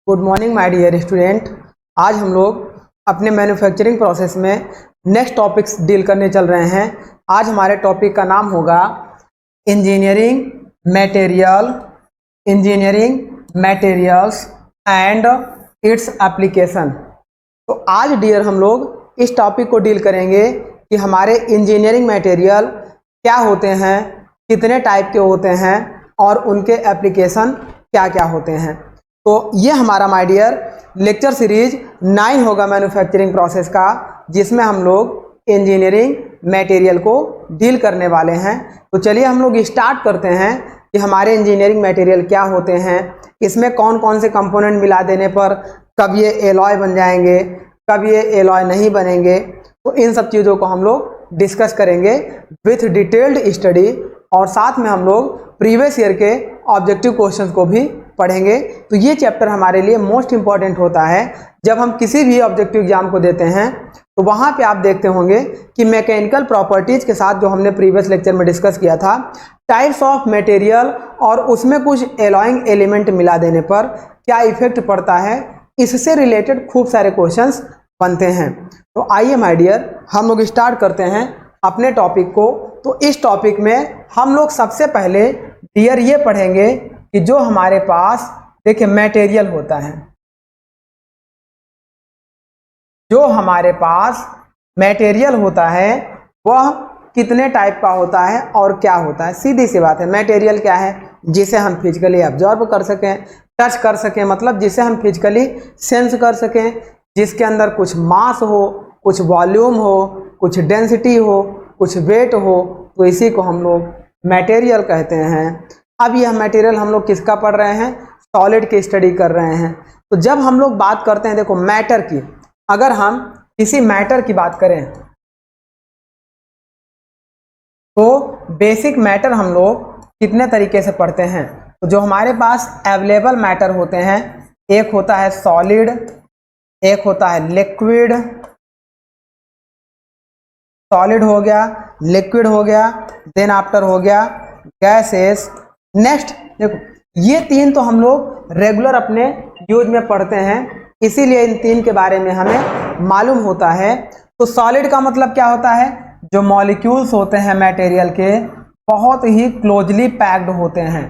Good morning my dear student. आज हम लोग अपने मैन्युफैक्चरिंग प्रोसेस में नेक्स्ट टॉपिक्स डील करने चल रहे हैं। आज हमारे टॉपिक का नाम होगा engineering materials and its application. तो आज डियर हम लोग इस टॉपिक को डील करेंगे कि हमारे इंजीनियरिंग मटेरियल क्या होते हैं, कितने टाइप के होते हैं और उनके एप्लीकेशन क्या क्या होते हैं। तो ये हमारा माय डियर लेक्चर सीरीज 9 होगा मैन्युफैक्चरिंग प्रोसेस का, जिसमें हम लोग इंजीनियरिंग मटेरियल को डील करने वाले हैं। तो चलिए हम लोग स्टार्ट करते हैं कि हमारे इंजीनियरिंग मटेरियल क्या होते हैं, इसमें कौन कौन से कंपोनेंट मिला देने पर कब ये एलॉय बन जाएंगे, कब ये एलॉय नहीं बनेंगे। तो इन सब चीज़ों को हम लोग डिस्कस करेंगे विथ डिटेल्ड स्टडी, और साथ में हम लोग प्रीवियस ईयर के ऑब्जेक्टिव क्वेश्चंस को भी पढ़ेंगे। तो ये चैप्टर हमारे लिए मोस्ट इंपॉर्टेंट होता है। जब हम किसी भी ऑब्जेक्टिव एग्जाम को देते हैं तो वहाँ पे आप देखते होंगे कि मैकेनिकल प्रॉपर्टीज के साथ जो हमने प्रीवियस लेक्चर में डिस्कस किया था, टाइप्स ऑफ मटेरियल और उसमें कुछ एलॉइंग एलिमेंट मिला देने पर क्या इफेक्ट पड़ता है, इससे रिलेटेड खूब सारे क्वेश्चंस बनते हैं। तो आइए माय डियर हम लोग स्टार्ट करते हैं अपने टॉपिक को। तो इस टॉपिक में हम लोग सबसे पहले डियर ये पढ़ेंगे कि जो हमारे पास देखिए मटेरियल होता है, जो हमारे पास मटेरियल होता है वह कितने टाइप का होता है और क्या होता है। सीधी सी बात है, मटेरियल क्या है? जिसे हम फिजिकली ऑब्जर्व कर सकें, टच कर सकें, मतलब जिसे हम फिजिकली सेंस कर सकें, जिसके अंदर कुछ मास हो, कुछ वॉल्यूम हो, कुछ डेंसिटी हो, कुछ वेट हो, तो इसी को हम लोग मटेरियल कहते हैं। अब यह मटेरियल हम लोग किसका पढ़ रहे हैं? सॉलिड की स्टडी कर रहे हैं। तो जब हम लोग बात करते हैं, देखो मैटर की, अगर हम किसी मैटर की बात करें तो बेसिक मैटर हम लोग कितने तरीके से पढ़ते हैं। तो जो हमारे पास अवेलेबल मैटर होते हैं, एक होता है सॉलिड, एक होता है लिक्विड, सॉलिड हो गया, लिक्विड हो गया, देन आफ्टर हो गया गैसेस। नेक्स्ट देखो, ये तीन तो हम लोग रेगुलर अपने यूज में पढ़ते हैं, इसीलिए इन तीन के बारे में हमें मालूम होता है। तो सॉलिड का मतलब क्या होता है? जो मॉलिक्यूल्स होते हैं मटेरियल के बहुत ही क्लोजली पैक्ड होते हैं।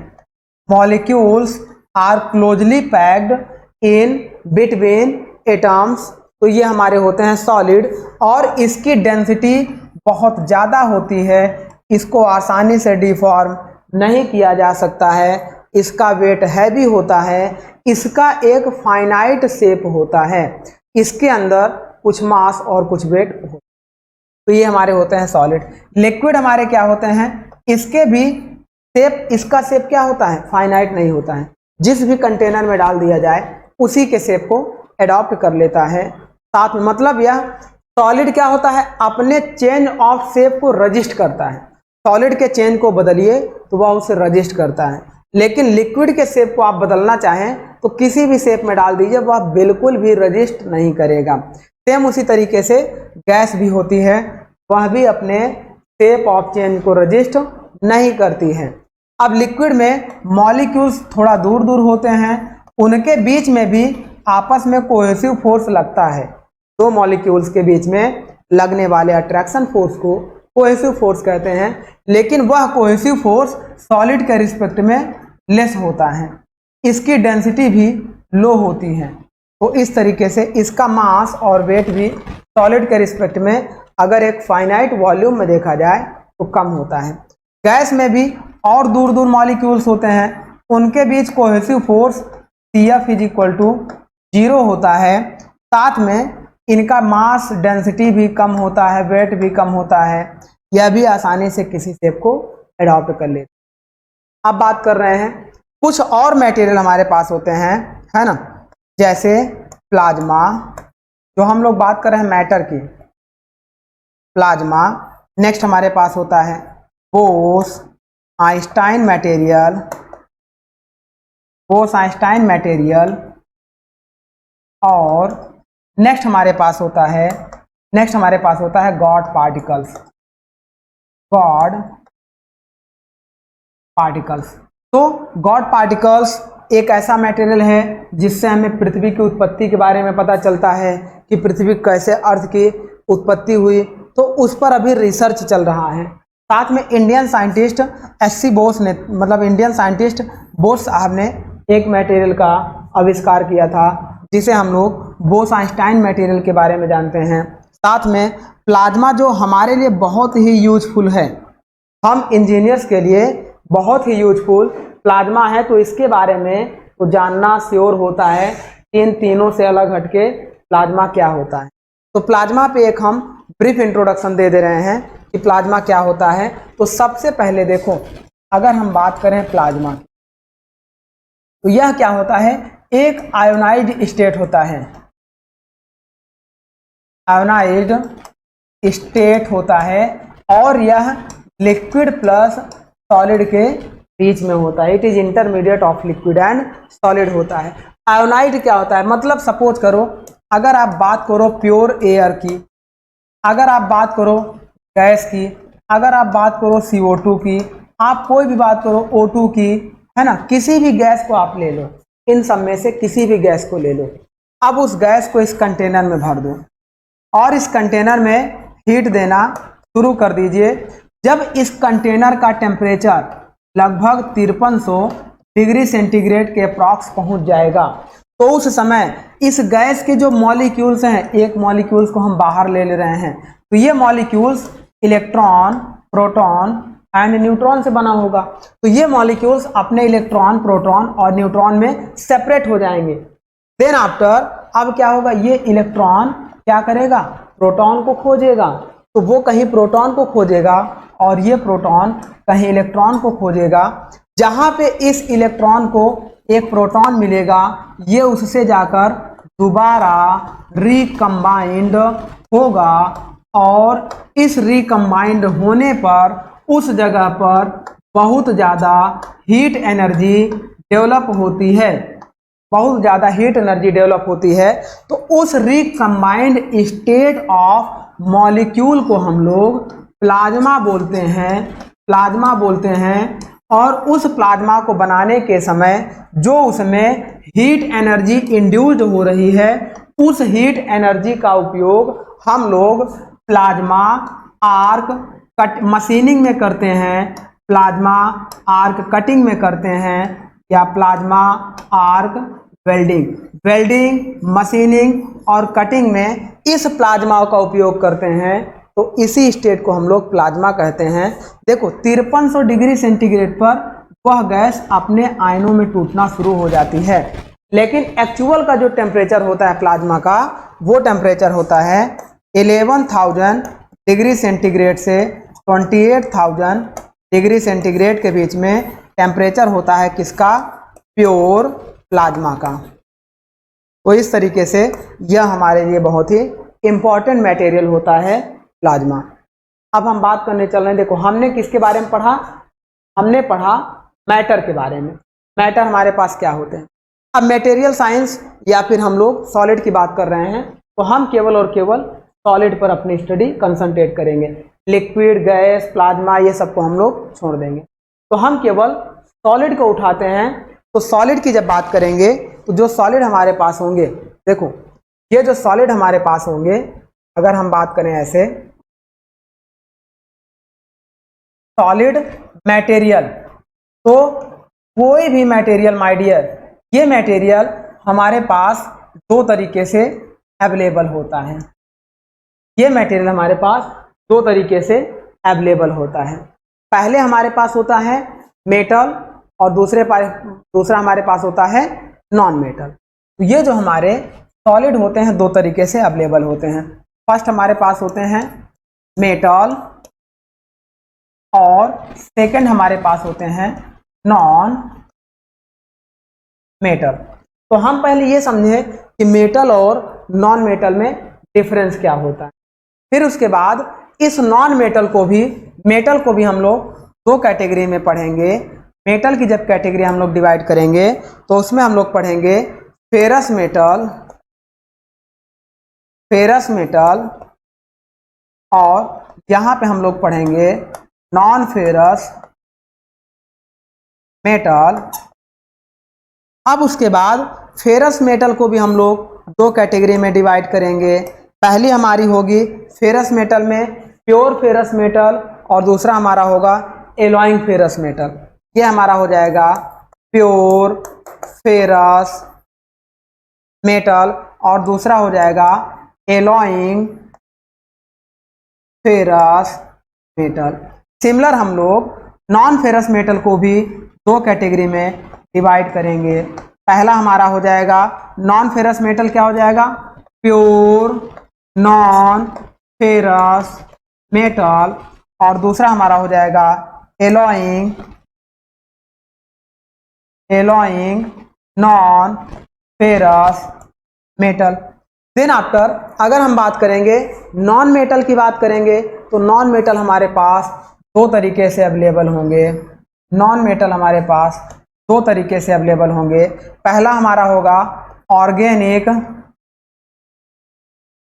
Molecules are closely packed in between atoms. तो ये हमारे होते हैं सॉलिड, और इसकी डेंसिटी बहुत ज़्यादा होती है, इसको आसानी से डिफॉर्म नहीं किया जा सकता है, इसका वेट हैवी होता है, इसका एक फाइनाइट शेप होता है, इसके अंदर कुछ मास और कुछ वेट हो। तो ये हमारे होते हैं सॉलिड। लिक्विड हमारे क्या होते हैं? इसके भी शेप, इसका शेप क्या होता है? फाइनाइट नहीं होता है, जिस भी कंटेनर में डाल दिया जाए उसी के शेप को एडॉप्ट कर लेता है। साथ में मतलब यह सॉलिड क्या होता है? अपने चेंज ऑफ शेप को रजिस्ट करता है। सॉलिड के चेंज को बदलिए तो वह उसे रजिस्ट करता है, लेकिन लिक्विड के शेप को आप बदलना चाहें तो किसी भी शेप में डाल दीजिए, वह बिल्कुल भी रजिस्ट नहीं करेगा। सेम उसी तरीके से गैस भी होती है, वह भी अपने शेप ऑफ चेंज को रजिस्ट नहीं करती है। अब लिक्विड में मॉलिक्यूल्स थोड़ा दूर दूर होते हैं, उनके बीच में भी आपस में कोहेसिव फोर्स लगता है। दो मॉलिक्यूल्स के बीच में लगने वाले अट्रैक्शन फोर्स को कोहेसिव फोर्स कहते हैं, लेकिन वह कोहेसिव फोर्स सॉलिड के रिस्पेक्ट में लेस होता है, इसकी डेंसिटी भी लो होती है। तो इस तरीके से इसका मास और वेट भी सॉलिड के रिस्पेक्ट में अगर एक फाइनाइट वॉल्यूम में देखा जाए तो कम होता है। गैस में भी और दूर दूर मॉलिक्यूल्स होते हैं, उनके बीच कोहेसिव फोर्स CF = 0 होता है, साथ में इनका मास डेंसिटी भी कम होता है, वेट भी कम होता है, यह भी आसानी से किसी शेप को एडॉप्ट कर लेते हैं। अब बात कर रहे हैं कुछ और मटेरियल हमारे पास होते हैं, है ना, जैसे प्लाज्मा, जो हम लोग बात कर रहे हैं मैटर की, प्लाज्मा। नेक्स्ट हमारे पास होता है बोस-आइंस्टाइन मटेरियल, और नेक्स्ट हमारे पास होता है गॉड पार्टिकल्स। तो गॉड पार्टिकल्स एक ऐसा मटेरियल है जिससे हमें पृथ्वी की उत्पत्ति के बारे में पता चलता है कि पृथ्वी कैसे अर्थ की उत्पत्ति हुई, तो उस पर अभी रिसर्च चल रहा है। साथ में इंडियन साइंटिस्ट एससी बोस ने, मतलब इंडियन साइंटिस्ट बोस साहब ने एक मटेरियल का आविष्कार किया था जिसे हम लोग बोस-आइंस्टाइन मटेरियल के बारे में जानते हैं। साथ में प्लाज्मा जो हमारे लिए बहुत ही यूजफुल है, हम इंजीनियर्स के लिए बहुत ही यूजफुल प्लाज्मा है, तो इसके बारे में तो जानना श्योर होता है। इन तीनों से अलग हटके प्लाज्मा क्या होता है, तो प्लाज्मा पे एक हम ब्रीफ इंट्रोडक्शन दे रहे हैं कि प्लाज्मा क्या होता है। तो सबसे पहले देखो, अगर हम बात करें प्लाज्मा, तो यह क्या होता है, एक आयोनाइज्ड स्टेट होता है। आयोनाइज्ड स्टेट होता है और यह लिक्विड प्लस सॉलिड के बीच में होता है। It is intermediate of liquid and solid होता है। आयोनाइज्ड क्या होता है, मतलब सपोज करो अगर आप बात करो प्योर एयर की, अगर आप बात करो गैस की, अगर आप बात करो CO2 की, आप कोई भी बात करो O2 की, है ना, किसी भी गैस को आप ले लो, इन सब में से किसी भी गैस को ले लो। अब उस गैस को इस कंटेनर में भर दो और इस कंटेनर में हीट देना शुरू कर दीजिए। जब इस कंटेनर का टेम्परेचर लगभग 5300 डिग्री सेंटीग्रेड के अप्रॉक्स पहुंच जाएगा, तो उस समय इस गैस के जो मॉलिक्यूल्स हैं, एक मॉलिक्यूल्स को हम बाहर ले रहे हैं, तो ये molecules electron, proton and neutron से बना होगा। तो ये मॉलिक्यूल्स अपने इलेक्ट्रॉन, प्रोटॉन और न्यूट्रॉन में सेपरेट हो जाएंगे। देन आफ्टर अब क्या होगा, ये इलेक्ट्रॉन क्या करेगा, प्रोटॉन को खोजेगा, तो वो कहीं प्रोटॉन को खोजेगा और ये प्रोटॉन कहीं इलेक्ट्रॉन को खोजेगा। जहां पे इस इलेक्ट्रॉन को एक प्रोटॉन मिलेगा, ये उससे जाकर दोबारा रिकम्बाइंड होगा और इस रिकम्बाइंड होने पर उस जगह पर बहुत ज़्यादा हीट एनर्जी डेवलप होती है, बहुत ज़्यादा हीट एनर्जी डेवलप होती है। तो उस रिकम्बाइंड स्टेट ऑफ मॉलिक्यूल को हम लोग प्लाज्मा बोलते हैं, प्लाज्मा बोलते हैं। और उस प्लाज्मा को बनाने के समय जो उसमें हीट एनर्जी इंड्यूस्ड हो रही है, उस हीट एनर्जी का उपयोग हम लोग प्लाज्मा आर्क कट मशीनिंग में करते हैं, प्लाज्मा आर्क कटिंग में करते हैं, या प्लाज्मा आर्क वेल्डिंग, मशीनिंग और कटिंग में इस प्लाज्मा का उपयोग करते हैं। तो इसी स्टेट को हम लोग प्लाज्मा कहते हैं। देखो 5300 डिग्री सेंटीग्रेड पर वह गैस अपने आयनों में टूटना शुरू हो जाती है, लेकिन एक्चुअल का जो टेम्परेचर होता है प्लाज्मा का, वो टेम्परेचर होता है 11,000 डिग्री सेंटीग्रेड से 28,000 डिग्री सेंटीग्रेड के बीच में टेम्परेचर होता है किसका, प्योर प्लाज्मा का। तो इस तरीके से यह हमारे लिए बहुत ही इम्पॉर्टेंट मटेरियल होता है प्लाज्मा। अब हम बात करने चल रहे हैं, देखो हमने किसके बारे में पढ़ा, हमने पढ़ा मैटर के बारे में। मैटर हमारे पास क्या होते हैं। अब मटेरियल साइंस या फिर हम लोग सॉलिड की बात कर रहे हैं, तो हम केवल और केवल सॉलिड पर अपनी स्टडी कंसंट्रेट करेंगे। लिक्विड, गैस, प्लाज्मा ये सबको हम लोग छोड़ देंगे। तो हम केवल सॉलिड को उठाते हैं। तो सॉलिड की जब बात करेंगे तो जो सॉलिड हमारे पास होंगे, देखो ये जो सॉलिड हमारे पास होंगे, अगर हम बात करें ऐसे सॉलिड मटेरियल, तो कोई भी मटेरियल माय डियर, ये मटेरियल हमारे पास दो तरीके से अवेलेबल होता है। ये मटेरियल हमारे पास दो तरीके से अवेलेबल होता है। पहले हमारे पास होता है मेटल और दूसरा हमारे पास होता है नॉन मेटल। तो ये जो हमारे सॉलिड होते हैं दो तरीके से अवेलेबल होते हैं। फर्स्ट हमारे पास होते हैं मेटल और सेकंड हमारे पास होते हैं नॉन मेटल। तो हम पहले ये समझे कि मेटल और नॉन मेटल में डिफरेंस क्या होता है। फिर उसके बाद इस नॉन मेटल को भी हम लोग दो कैटेगरी में पढ़ेंगे। मेटल की जब कैटेगरी हम लोग डिवाइड करेंगे तो उसमें हम लोग पढ़ेंगे फेरस मेटल और यहाँ पे हम लोग पढ़ेंगे नॉन फेरस मेटल अब उसके बाद फेरस मेटल को भी हम लोग दो कैटेगरी में डिवाइड करेंगे। पहली हमारी होगी फेरस मेटल में प्योर फेरस मेटल और दूसरा हमारा होगा एलॉइंग फेरस मेटल। ये हमारा हो जाएगा प्योर फेरस मेटल और दूसरा हो जाएगा एलॉइंग फेरस मेटल। सिमिलर हम लोग नॉन फेरस मेटल को भी दो कैटेगरी में डिवाइड करेंगे। पहला हमारा हो जाएगा नॉन फेरस मेटल, क्या हो जाएगा प्योर नॉन फेरस मेटल और दूसरा हमारा हो जाएगा alloying non ferrous metal. Then after अगर हम बात करेंगे नॉन मेटल की बात करेंगे तो नॉन मेटल हमारे पास दो तरीके से अवेलेबल होंगे। नॉन मेटल हमारे पास दो तरीके से अवेलेबल होंगे। पहला हमारा होगा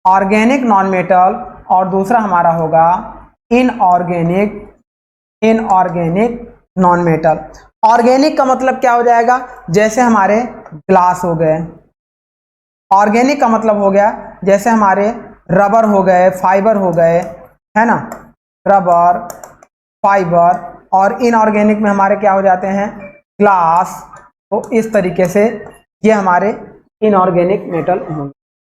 ऑर्गेनिक नॉन मेटल और दूसरा हमारा होगा इनऑर्गेनिक नॉन मेटल। ऑर्गेनिक का मतलब क्या हो जाएगा, जैसे हमारे ग्लास हो गए। ऑर्गेनिक का मतलब हो गया जैसे हमारे रबर हो गए, फाइबर हो गए, है ना, रबर फाइबर। और इनऑर्गेनिक में हमारे क्या हो जाते हैं, ग्लास। तो इस तरीके से ये हमारे इनऑर्गेनिक मेटल होंगे।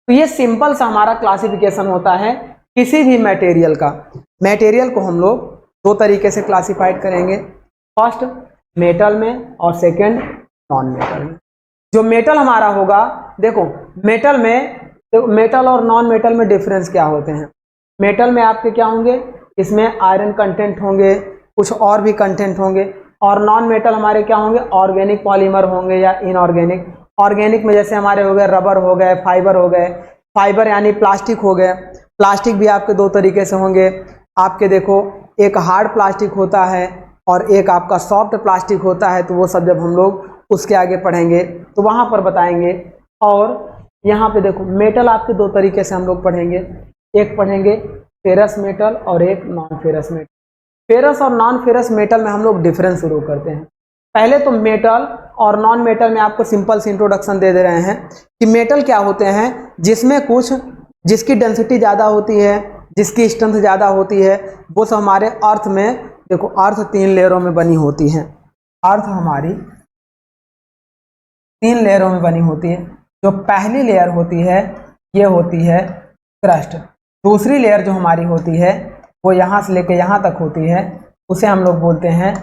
तो ये सिंपल सा हमारा क्लासिफिकेशन होता है किसी भी मटेरियल का। मटेरियल को हम लोग दो तरीके से क्लासिफाइड करेंगे, फर्स्ट मेटल में और सेकंड नॉन मेटल में। जो मेटल हमारा होगा, देखो मेटल में, मेटल और नॉन मेटल में डिफरेंस क्या होते हैं। मेटल में आपके क्या होंगे, इसमें आयरन कंटेंट होंगे, कुछ और भी कंटेंट होंगे। और नॉन मेटल हमारे क्या होंगे, ऑर्गेनिक पॉलीमर होंगे या इनऑर्गेनिक। ऑर्गेनिक में जैसे हमारे हो गए रबर हो गए, फाइबर हो गए। फाइबर यानी प्लास्टिक हो गए। प्लास्टिक भी आपके दो तरीके से होंगे। आपके देखो एक हार्ड प्लास्टिक होता है और एक आपका सॉफ्ट प्लास्टिक होता है। तो वो सब जब हम लोग उसके आगे पढ़ेंगे तो वहाँ पर बताएंगे। और यहाँ पे देखो मेटल आपके दो तरीके से हम लोग पढ़ेंगे, एक पढ़ेंगे फेरस मेटल और एक नॉन फेरस मेटल। फेरस और नॉन फेरस मेटल में हम लोग डिफरेंस शुरू करते हैं। पहले तो मेटल और नॉन मेटल में आपको सिंपल सी इंट्रोडक्शन दे दे रहे हैं कि मेटल क्या होते हैं, जिसमें कुछ जिसकी डेंसिटी ज़्यादा होती है, जिसकी स्ट्रेंथ ज़्यादा होती है। वो सब हमारे अर्थ में, देखो अर्थ 3 लेयरों में बनी होती है। अर्थ हमारी 3 लेयरों में बनी होती है। जो पहली लेयर होती है ये होती है क्रस्ट। दूसरी लेयर जो हमारी होती है वो यहाँ से लेके यहाँ तक होती है, उसे हम लोग बोलते हैं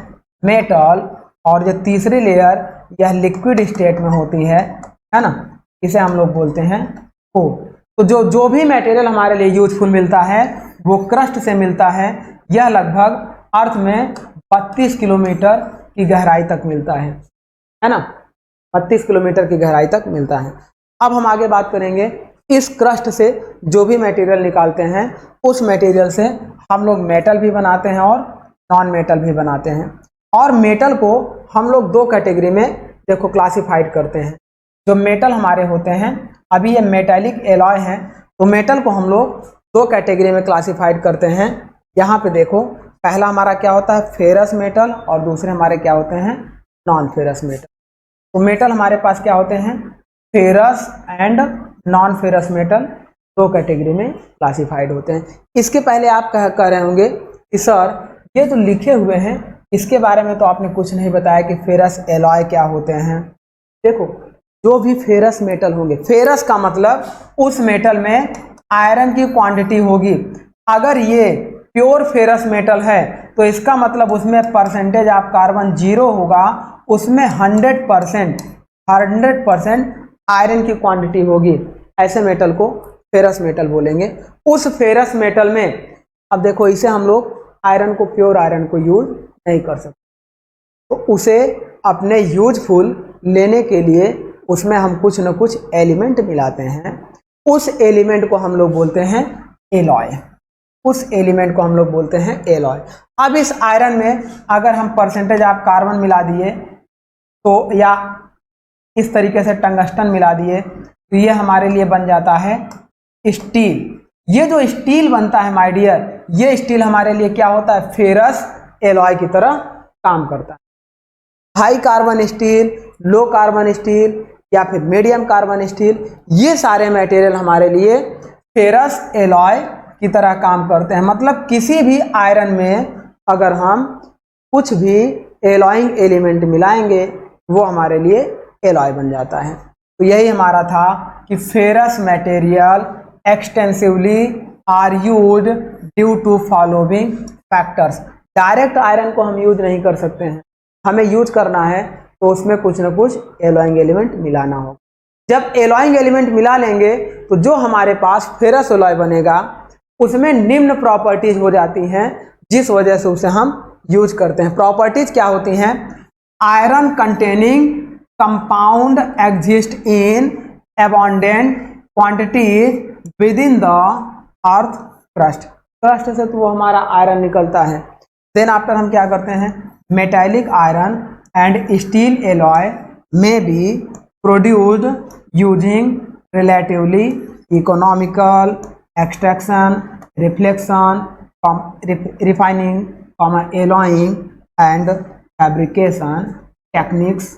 मेटल। और जो तीसरी लेयर यह लिक्विड स्टेट में होती है ना, इसे हम लोग बोलते हैं कोर। तो जो भी मटेरियल हमारे लिए यूजफुल मिलता है वो क्रस्ट से मिलता है। यह लगभग अर्थ में 32 किलोमीटर की गहराई तक मिलता है ना, 32 किलोमीटर की गहराई तक मिलता है। अब हम आगे बात करेंगे इस क्रस्ट से जो भी मटेरियल निकालते हैं, उस मटेरियल से हम लोग मेटल भी बनाते हैं और नॉन मेटल भी बनाते हैं। और मेटल को हम लोग दो कैटेगरी में देखो क्लासिफाइड करते हैं। जो मेटल हमारे होते हैं, अभी ये मेटेलिक एलॉय हैं, तो मेटल को हम लोग दो कैटेगरी में क्लासिफाइड करते हैं। यहाँ पे देखो पहला हमारा क्या होता है फेरस मेटल और दूसरे हमारे क्या होते हैं नॉन फेरस मेटल। तो मेटल हमारे पास क्या होते हैं, ferrous and non ferrous metal दो कैटेगरी में क्लासिफाइड होते हैं। इसके पहले आप कह रहे होंगे कि सर ये तो लिखे हुए हैं, इसके बारे में तो आपने कुछ नहीं बताया कि फेरस एलॉय क्या होते हैं। देखो जो भी फेरस मेटल होंगे, फेरस का मतलब उस मेटल में आयरन की क्वांटिटी होगी। अगर ये प्योर फेरस मेटल है तो इसका मतलब उसमें परसेंटेज ऑफ कार्बन 0 होगा, उसमें 100% आयरन की क्वांटिटी होगी। ऐसे मेटल को फेरस मेटल बोलेंगे। उस फेरस मेटल में अब देखो इसे हम लोग आयरन को, प्योर आयरन को यूज नहीं कर सकते, तो उसे अपने यूजफुल लेने के लिए उसमें हम कुछ न कुछ एलिमेंट मिलाते हैं। उस एलिमेंट को हम लोग बोलते हैं एलॉय। उस एलिमेंट को हम लोग बोलते हैं एलॉय। अब इस आयरन में अगर हम परसेंटेज ऑफ कार्बन मिला दिए तो, या इस तरीके से टंगस्टन मिला दिए, तो ये हमारे लिए बन जाता है स्टील। ये जो स्टील बनता है माय डियर, ये स्टील हमारे लिए क्या होता है, फेरस एलॉय की तरह काम करता है। हाई कार्बन स्टील, लो कार्बन स्टील या फिर मीडियम कार्बन स्टील, ये सारे मटेरियल हमारे लिए फेरस एलॉय की तरह काम करते हैं। मतलब किसी भी आयरन में अगर हम कुछ भी एलॉइंग एलिमेंट मिलाएंगे वो हमारे लिए एलॉय बन जाता है। तो यही हमारा था कि ferrous material extensively are used due to following factors. Direct iron को हम यूज नहीं कर सकते हैं, हमें यूज करना है तो उसमें कुछ ना कुछ एलॉइंग एलिमेंट मिलाना होगा। जब एलॉइंग एलिमेंट मिला लेंगे तो जो हमारे पास फेरस एलॉय बनेगा उसमें निम्न प्रॉपर्टीज हो जाती हैं जिस वजह से उसे हम यूज करते हैं। प्रॉपर्टीज क्या होती हैं? Iron containing compound exist in abundant quantities with in the earth crust. Crust से तो वो हमारा आयरन निकलता है। देन आफ्टर हम क्या करते हैं? Metallic iron and steel alloy में be produced using relatively economical extraction, reflection, refining, alloying and fabrication techniques.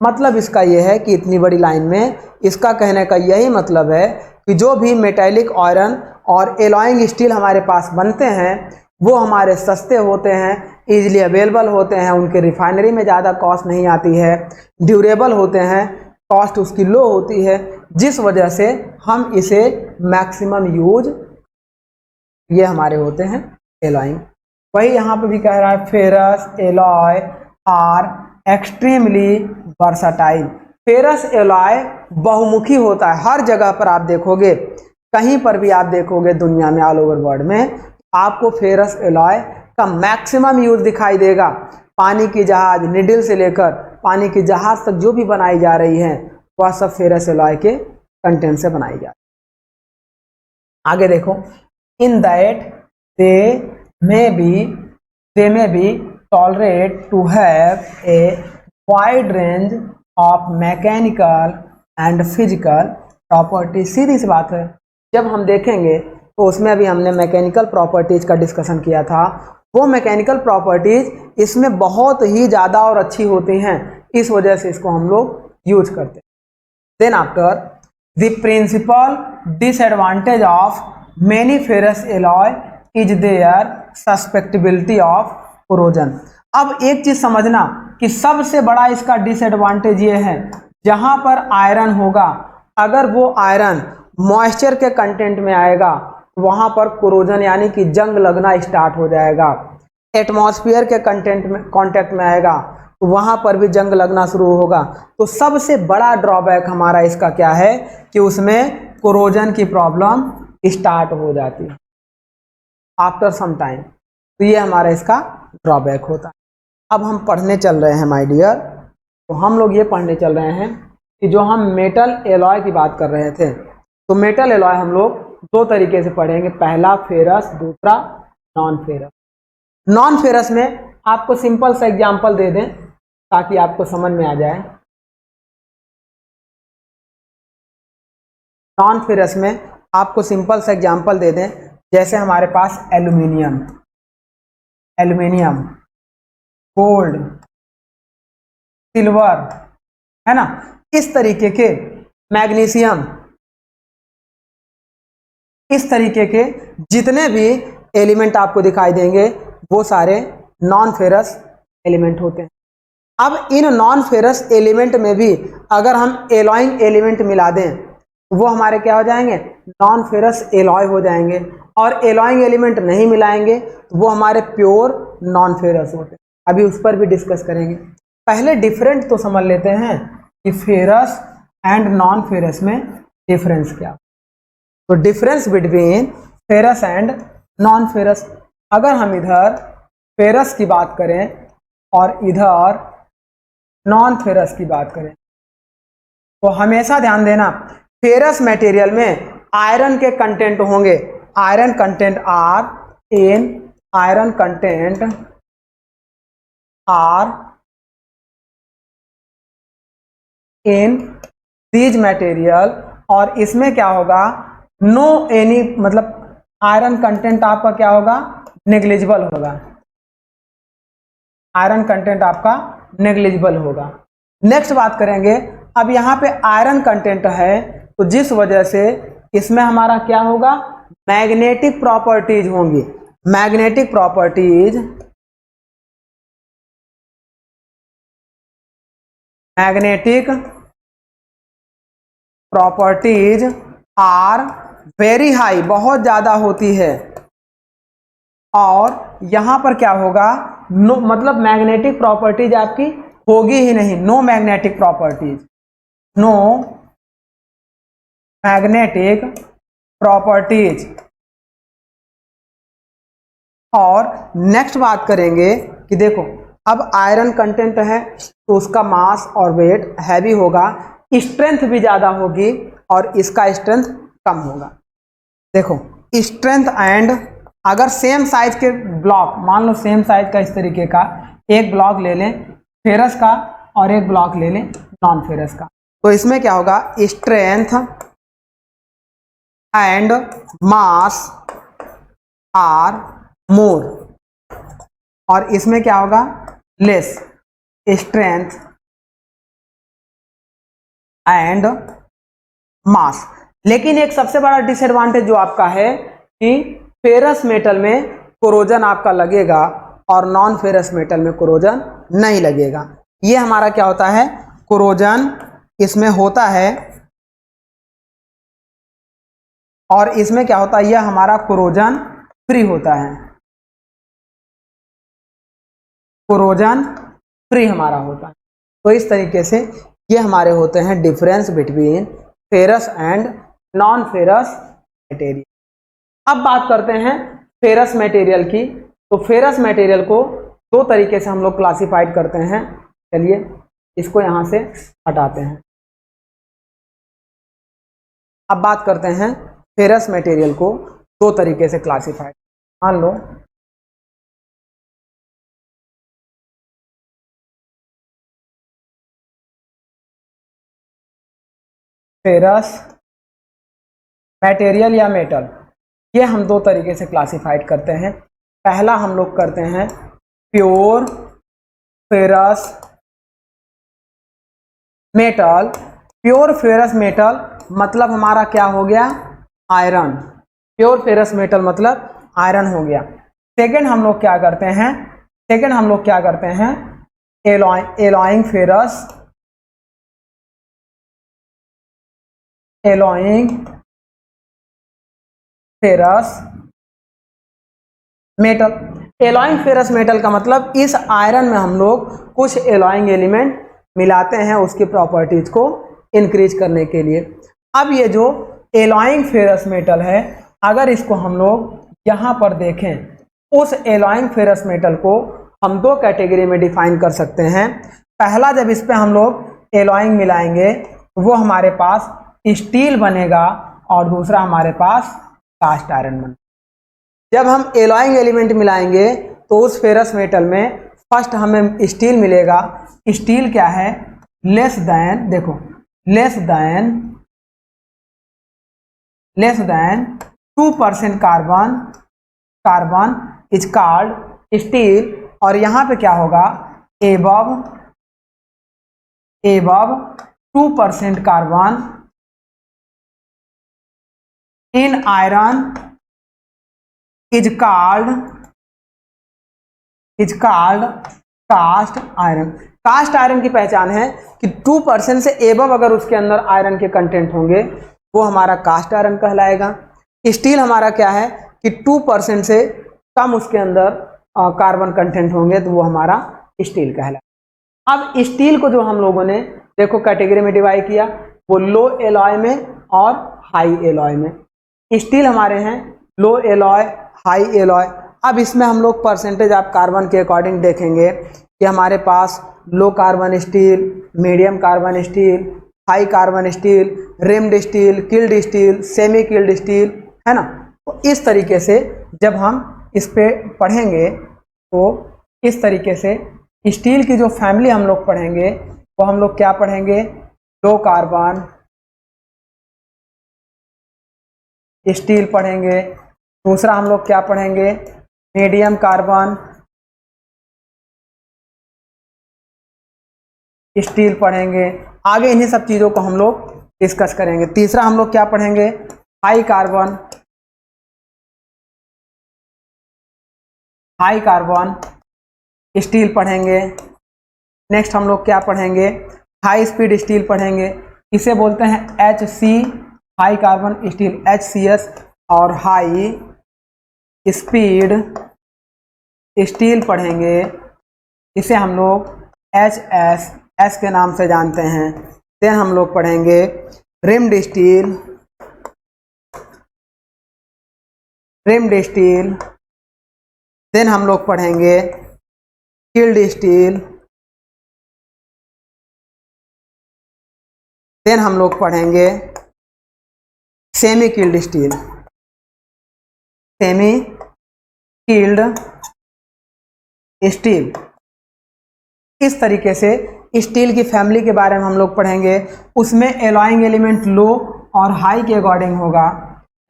मतलब इसका यह है कि इतनी बड़ी लाइन में इसका कहने का यही मतलब है कि जो भी मेटालिक आयरन और एलॉइंग स्टील हमारे पास बनते हैं वो हमारे सस्ते होते हैं, इजीली अवेलेबल होते हैं, उनके रिफाइनरी में ज़्यादा कॉस्ट नहीं आती है, ड्यूरेबल होते हैं, कॉस्ट उसकी लो होती है, जिस वजह से हम इसे मैक्सिमम यूज ये हमारे होते हैं एलॉइंग। वही यहाँ पे भी कह रहा है ferrous alloy are extremely versatile. Ferrous alloy बहुमुखी होता है। हर जगह पर आप देखोगे, कहीं पर भी आप देखोगे दुनिया में, ऑल ओवर वर्ल्ड में आपको फेरस एलॉय का मैक्सिमम यूज दिखाई देगा। पानी की जहाज, निडल से लेकर पानी की जहाज तक जो भी बनाई जा रही है वह सब फेरस एलॉय के कंटेंट से बनाई जा रही है। आगे देखो, in that they may be tolerate to have a wide range of mechanical and physical property. सीधी सी बात है, जब हम देखेंगे तो उसमें अभी हमने मैकेनिकल प्रॉपर्टीज का डिस्कशन किया था। वो मैकेनिकल प्रॉपर्टीज इसमें बहुत ही ज़्यादा और अच्छी होती हैं, इस वजह से इसको हम लोग यूज करते हैं। Then after the principal disadvantage of many ferrous alloy is their susceptibility of corrosion. अब एक चीज समझना कि सबसे बड़ा इसका डिसएडवांटेज ये है, जहां पर आयरन होगा अगर वो आयरन मॉइस्चर के कंटेंट में आएगा वहां पर कोरोजन यानी कि जंग लगना स्टार्ट हो जाएगा। एटमॉस्फेयर के कांटेक्ट में आएगा तो वहां पर भी जंग लगना शुरू होगा। तो सबसे बड़ा ड्रॉबैक हमारा इसका क्या है कि उसमें कोरोजन की प्रॉब्लम स्टार्ट हो जाती है आफ्टर सम टाइम। तो ये हमारा इसका ड्रॉबैक होता है। अब हम पढ़ने चल रहे हैं माय डियर, तो हम लोग ये पढ़ने चल रहे हैं कि जो हम मेटल एलॉय की बात कर रहे थे, तो मेटल एलॉय हम लोग दो तरीके से पढ़ेंगे। पहला फेरस, दूसरा नॉन फेरस। नॉन फेरस में आपको सिंपल सा एग्जांपल दे दें ताकि आपको समझ में आ जाए। नॉन फेरस में आपको सिंपल सा एग्जांपल दे दें, जैसे हमारे पास एल्यूमिनियम, गोल्ड, सिल्वर, है ना, इस तरीके के, मैग्नीशियम, इस तरीके के जितने भी एलिमेंट आपको दिखाई देंगे वो सारे नॉन फेरस एलिमेंट होते हैं। अब इन नॉन फेरस एलिमेंट में भी अगर हम एलॉइंग एलिमेंट मिला दें वो हमारे क्या हो जाएंगे? नॉन फेरस एलॉय हो जाएंगे। और एलॉइंग एलिमेंट नहीं मिलाएंगे तो वो हमारे प्योर नॉन फेरस होते हैं। अभी उस पर भी डिस्कस करेंगे। पहले डिफरेंट तो समझ लेते हैं कि फेरस एंड नॉन फेरस में डिफरेंस क्या। तो difference between ferrous and non ferrous, अगर हम इधर फेरस की बात करें और इधर नॉन फेरस की बात करें तो हमेशा ध्यान देना, फेरस मटेरियल में आयरन के कंटेंट होंगे, iron content are in, iron content are in these material, और इसमें क्या होगा? नो एनी, मतलब आयरन कंटेंट आपका क्या होगा? नेग्लिजिबल होगा। आयरन कंटेंट आपका नेग्लिजिबल होगा। नेक्स्ट बात करेंगे, अब यहाँ पे आयरन कंटेंट है तो जिस वजह से इसमें हमारा क्या होगा, मैग्नेटिक प्रॉपर्टीज होंगी। Magnetic properties, magnetic properties are very high, बहुत ज्यादा होती है। और यहां पर क्या होगा, नो मतलब मैग्नेटिक प्रॉपर्टीज आपकी होगी ही नहीं, no magnetic properties, no magnetic properties. और नेक्स्ट बात करेंगे कि देखो अब आयरन कंटेंट है तो उसका मास और वेट हैवी होगा, स्ट्रेंथ भी ज्यादा होगी और इसका स्ट्रेंथ कम होगा। देखो स्ट्रेंथ एंड, अगर सेम साइज के ब्लॉक, मान लो सेम साइज का इस तरीके का एक ब्लॉक ले लें फेरस का और एक ब्लॉक ले लें नॉन फेरस का, तो इसमें क्या होगा, strength and mass are more, और इसमें क्या होगा, लेस स्ट्रेंथ एंड मास। लेकिन एक सबसे बड़ा डिसएडवांटेज जो आपका है कि फेरस मेटल में कोरोजन आपका लगेगा और नॉन फेरस मेटल में कोरोजन नहीं लगेगा। ये हमारा क्या होता है, कोरोजन इसमें होता है और इसमें क्या होता है, यह हमारा कोरोजन फ्री होता है, कोरोजन फ्री हमारा होता है। तो इस तरीके से ये हमारे होते हैं difference between ferrous and non ferrous material. अब बात करते हैं फेरस मटेरियल की। तो फेरस मटेरियल को दो तरीके से हम लोग क्लासिफाइड करते हैं। चलिए इसको यहां से हटाते हैं। अब बात करते हैं फेरस मटेरियल को दो तरीके से क्लासिफाइड। मान लो फेरस मटेरियल या मेटल, ये हम दो तरीके से क्लासिफाइड करते हैं। पहला हम लोग करते हैं pure ferrous metal. Pure ferrous metal मतलब हमारा क्या हो गया, आयरन। प्योर फेरस मेटल मतलब आयरन हो गया। सेकंड हम लोग क्या करते हैं, सेकंड हम लोग क्या करते हैं, alloying ferrous, alloying ferrous metal. Alloying ferrous metal का मतलब इस आयरन में हम लोग कुछ एलॉइंग एलिमेंट मिलाते हैं उसकी प्रॉपर्टीज को इंक्रीज करने के लिए। अब ये जो एलॉइंग फेरस मेटल है, अगर इसको हम लोग यहाँ पर देखें, उस एलॉइंग फेरस मेटल को हम दो कैटेगरी में डिफाइन कर सकते हैं। पहला, जब इस पे हम लोग एलॉइंग मिलाएंगे वो हमारे पास स्टील बनेगा और दूसरा हमारे पास कास्ट आयरन बनेगा। जब हम एलॉइंग एलिमेंट मिलाएंगे तो उस फेरस मेटल में फर्स्ट हमें स्टील मिलेगा। स्टील क्या है, लेस देन, देखो less than 2% carbon, carbon is called steel. और यहां पे क्या होगा, above 2% carbon in iron is called cast iron. Cast iron की पहचान है कि 2% से एबव अगर उसके अंदर आयरन के कंटेंट होंगे वो हमारा कास्ट आयरन कहलाएगा। स्टील हमारा क्या है कि 2% से कम उसके अंदर कार्बन कंटेंट होंगे तो वो हमारा स्टील कहलाएगा। अब स्टील को जो हम लोगों ने देखो कैटेगरी में डिवाइड किया, वो लो एलॉय में और हाई एलॉय में। स्टील हमारे हैं लो एलॉय, हाई एलॉय। अब इसमें हम लोग परसेंटेज ऑफ कार्बन के अकॉर्डिंग देखेंगे कि हमारे पास low carbon steel, medium carbon steel, high carbon steel, rimmed steel, killed steel, semi killed steel, है ना। तो इस तरीके से जब हम इस पे पढ़ेंगे तो इस तरीके से स्टील की जो फैमिली हम लोग पढ़ेंगे वो हम लोग क्या पढ़ेंगे, लो कार्बन स्टील पढ़ेंगे। दूसरा हम लोग क्या पढ़ेंगे, मीडियम कार्बन स्टील पढ़ेंगे। आगे इन्हीं सब चीज़ों को हम लोग डिस्कस करेंगे। तीसरा हम लोग क्या पढ़ेंगे, हाई कार्बन स्टील पढ़ेंगे। नेक्स्ट हम लोग क्या पढ़ेंगे, हाई स्पीड स्टील पढ़ेंगे। इसे बोलते हैं HC, high carbon steel HCS, और हाई स्पीड स्टील पढ़ेंगे, इसे हम लोग HS के नाम से जानते हैं। देन हम लोग पढ़ेंगे रिम्ड स्टील। देन हम लोग पढ़ेंगे किल्ड स्टील। देन हम लोग पढ़ेंगे सेमी किल्ड स्टील। इस तरीके से स्टील की फैमिली के बारे में हम लोग पढ़ेंगे। उसमें एलॉइंग एलिमेंट लो और हाई के अकॉर्डिंग होगा।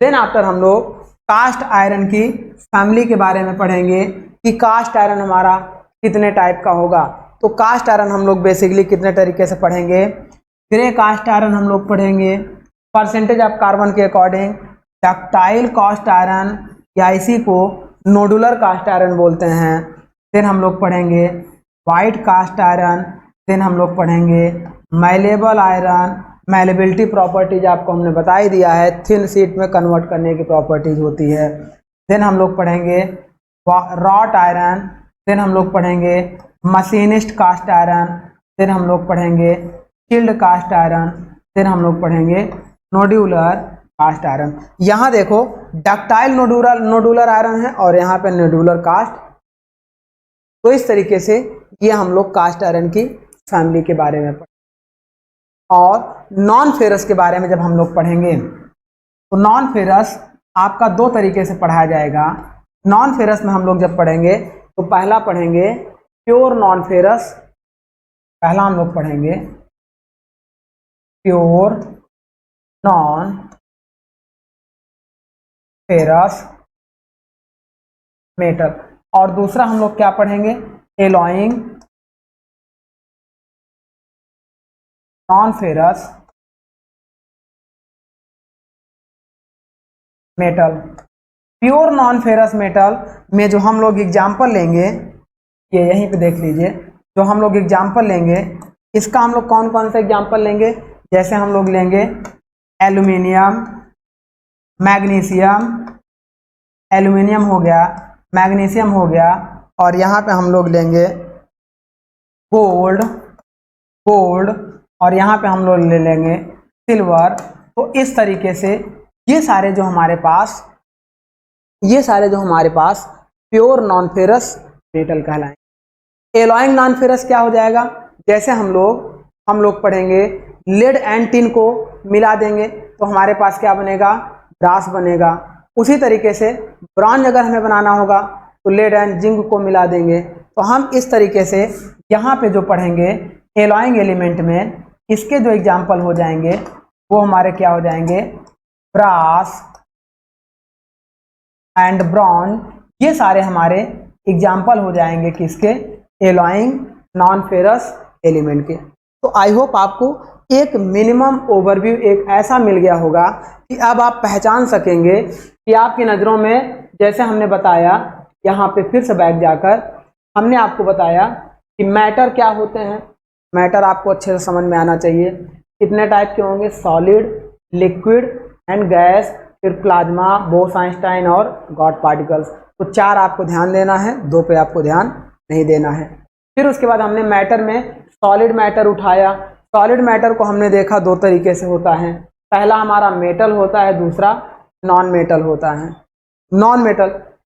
देन आफ्टर हम लोग कास्ट आयरन की फैमिली के बारे में पढ़ेंगे कि कास्ट आयरन हमारा कितने टाइप का होगा। तो कास्ट आयरन हम लोग बेसिकली कितने तरीके से पढ़ेंगे, ग्रे कास्ट आयरन हम लोग पढ़ेंगे परसेंटेज ऑफ कार्बन के अकॉर्डिंग, डक्टाइल कास्ट आयरन या इसी को नोडुलर कास्ट आयरन बोलते हैं। देन हम लोग पढ़ेंगे वाइट कास्ट आयरन। देन हम लोग पढ़ेंगे मैलेबल आयरन। मैलेबिलिटी प्रॉपर्टीज आपको हमने बता ही दिया है, थिन शीट में कन्वर्ट करने की प्रॉपर्टीज होती है। देन हम लोग पढ़ेंगे रॉट आयरन। देन हम लोग पढ़ेंगे मशीनिस्ट कास्ट आयरन। देन हम लोग पढ़ेंगे चिल्ड कास्ट आयरन। देन हम लोग पढ़ेंगे नोड्यूलर कास्ट आयरन। यहाँ देखो डक्टाइल नोडुलर आयरन है और यहाँ पे नोडुलर कास्ट। तो इस तरीके से ये हम लोग कास्ट आयरन की फैमिली के बारे में पढ़ेंगे। और नॉन फेरस के बारे में जब हम लोग पढ़ेंगे तो नॉन फेरस आपका दो तरीके से पढ़ाया जाएगा। नॉन फेरस में हम लोग जब पढ़ेंगे तो पहला पढ़ेंगे प्योर नॉन फेरस। पहला हम लोग पढ़ेंगे प्योर नॉन फेरस मेटल, और दूसरा हम लोग क्या पढ़ेंगे, alloying non ferrous metal. Pure non ferrous metal में जो हम लोग एग्जाम्पल लेंगे, ये यहीं पे देख लीजिए, जो हम लोग एग्जाम्पल लेंगे इसका हम लोग कौन कौन सा एग्जाम्पल लेंगे, जैसे हम लोग लेंगे एल्यूमिनियम, मैग्नीशियम, एल्यूमिनियम हो गया, मैग्नीशियम हो गया, और यहाँ पे हम लोग लेंगे गोल्ड, और यहाँ पे हम लोग ले लेंगे सिल्वर। तो इस तरीके से ये सारे जो हमारे पास प्योर नॉन फेरस मेटल कहलाएंगे। एलॉइंग नॉन फेरस क्या हो जाएगा, जैसे हम लोग पढ़ेंगे लेड एंड टिन को मिला देंगे तो हमारे पास क्या बनेगा, ब्रास बनेगा। उसी तरीके से ब्रॉन्ज अगर हमें बनाना होगा तो लेड एंड जिंक को मिला देंगे। तो हम इस तरीके से यहाँ पे जो पढ़ेंगे एलॉइंग एलिमेंट में इसके जो एग्जाम्पल हो जाएंगे वो हमारे क्या हो जाएंगे, ब्रास एंड ब्रॉन्ज। ये सारे हमारे एग्जाम्पल हो जाएंगे किसके, एलॉइंग नॉन फेरस एलिमेंट के। तो आई होप आपको एक मिनिमम ओवरव्यू एक ऐसा मिल गया होगा कि अब आप पहचान सकेंगे कि आपकी नज़रों में, जैसे हमने बताया यहाँ पे फिर से बैक जाकर हमने आपको बताया कि मैटर क्या होते हैं। मैटर आपको अच्छे से समझ में आना चाहिए। कितने टाइप के होंगे, सॉलिड, लिक्विड एंड गैस, फिर प्लाज्मा, बोस-आइंस्टाइन और गॉड पार्टिकल्स। तो 4 आपको ध्यान देना है, 2 पे आपको ध्यान नहीं देना है। फिर उसके बाद हमने मैटर में सॉलिड मैटर उठाया। सॉलिड मैटर को हमने देखा 2 तरीके से होता है, पहला हमारा मेटल होता है, दूसरा नॉन मेटल होता है। नॉन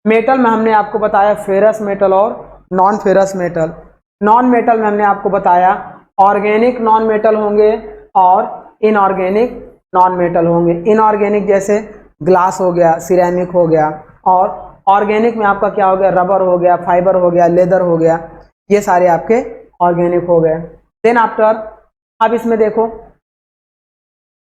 मेटल में हमने आपको बताया फेरस मेटल और non ferrous metal. Non metal में हमने आपको बताया ऑर्गेनिक नॉन मेटल होंगे और इनऑर्गेनिक नॉन मेटल होंगे। इनऑर्गेनिक जैसे ग्लास हो गया, सिरेमिक हो गया, और ऑर्गेनिक में आपका क्या हो गया, रबर हो गया, फाइबर हो गया, लेदर हो गया, ये सारे आपके ऑर्गेनिक हो गए। देन आफ्टर अब इसमें देखो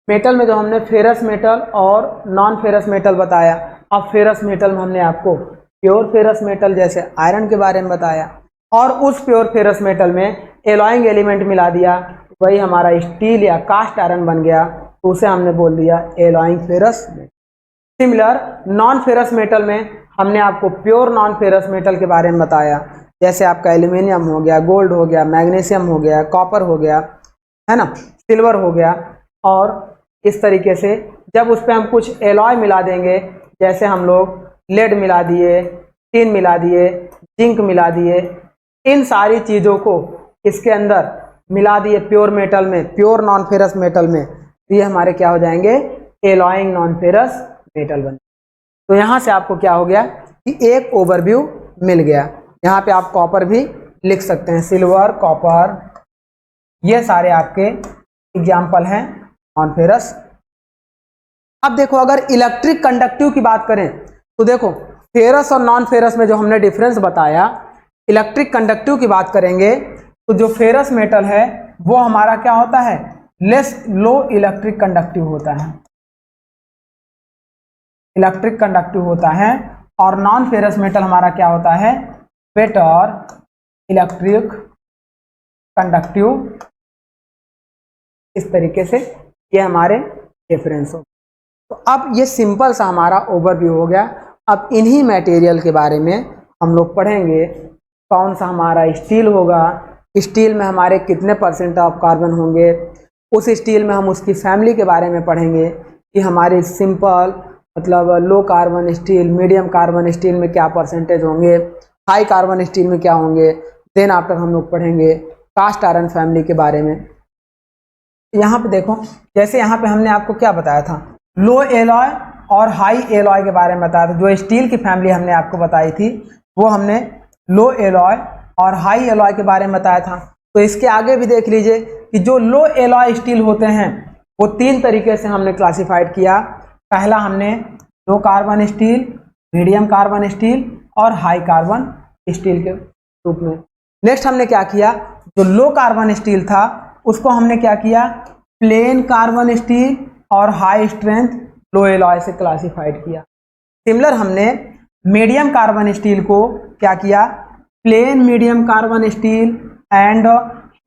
मेटल में जो हमने फेरस मेटल और नॉन फेरस मेटल बताया, अब फेरस मेटल में हमने आपको प्योर फेरस मेटल जैसे आयरन के बारे में बताया, और उस प्योर फेरस मेटल में एलॉइंग एलिमेंट मिला दिया, वही हमारा स्टील या कास्ट आयरन बन गया, तो उसे हमने बोल दिया alloying ferrous. Similar non ferrous metal में हमने आपको प्योर नॉन फेरस मेटल के बारे में बताया, जैसे आपका एल्यूमिनियम हो गया, गोल्ड हो गया, मैग्नीशियम हो गया, कॉपर हो गया, है ना, सिल्वर हो गया। और इस तरीके से जब उस पर हम कुछ एलॉय मिला देंगे, जैसे हम लोग लेड मिला दिए, टिन मिला दिए, जिंक मिला दिए, इन सारी चीज़ों को इसके अंदर मिला दिए प्योर मेटल में, प्योर नॉन फेरस मेटल में, तो ये हमारे क्या हो जाएंगे, एलॉइंग नॉन फेरस मेटल बन। तो यहाँ से आपको क्या हो गया कि एक ओवरव्यू मिल गया। यहाँ पे आप कॉपर भी लिख सकते हैं, सिल्वर, कॉपर, ये सारे आपके एग्जाम्पल हैं नॉन फेरस। अब देखो अगर इलेक्ट्रिक कंडक्टिव की बात करें तो देखो फेरस और नॉन फेरस में जो हमने डिफरेंस बताया, इलेक्ट्रिक कंडक्टिव की बात करेंगे तो जो फेरस मेटल है वो हमारा क्या होता है, लेस लो इलेक्ट्रिक कंडक्टिव होता है, इलेक्ट्रिक कंडक्टिव होता है। और नॉन फेरस मेटल हमारा क्या होता है, बेटर इलेक्ट्रिक कंडक्टिव। इस तरीके से ये हमारे डिफरेंस हो। तो अब ये सिंपल सा हमारा ओवरव्यू हो गया। अब इन्हीं मटेरियल के बारे में हम लोग पढ़ेंगे, कौन सा हमारा स्टील होगा, स्टील में हमारे कितने % ऑफ कार्बन होंगे, उस स्टील में हम उसकी फैमिली के बारे में पढ़ेंगे कि हमारे सिंपल मतलब लो carbon steel, medium carbon steel में क्या % होंगे, हाई कार्बन स्टील में क्या होंगे। देन आफ्टर हम लोग पढ़ेंगे कास्ट आयरन फैमिली के बारे में। यहाँ पे देखो, जैसे यहाँ पे हमने आपको क्या बताया था, लो एलॉय और हाई एलॉय के बारे में बताया था। जो स्टील की फैमिली हमने आपको बताई थी वो हमने लो एलॉय और हाई एलॉय के बारे में बताया था। तो इसके आगे भी देख लीजिए कि जो लो एलॉय स्टील होते हैं वो 3 तरीके से हमने क्लासिफाइड किया। पहला हमने लो carbon steel, medium carbon steel और हाई कार्बन स्टील के रूप में। नेक्स्ट हमने क्या किया, जो लो कार्बन स्टील था उसको हमने क्या किया, प्लेन कार्बन स्टील और हाई स्ट्रेंथ लो एलॉय से क्लासिफाइड किया। सिमिलर हमने मीडियम कार्बन स्टील को क्या किया, plain medium carbon steel and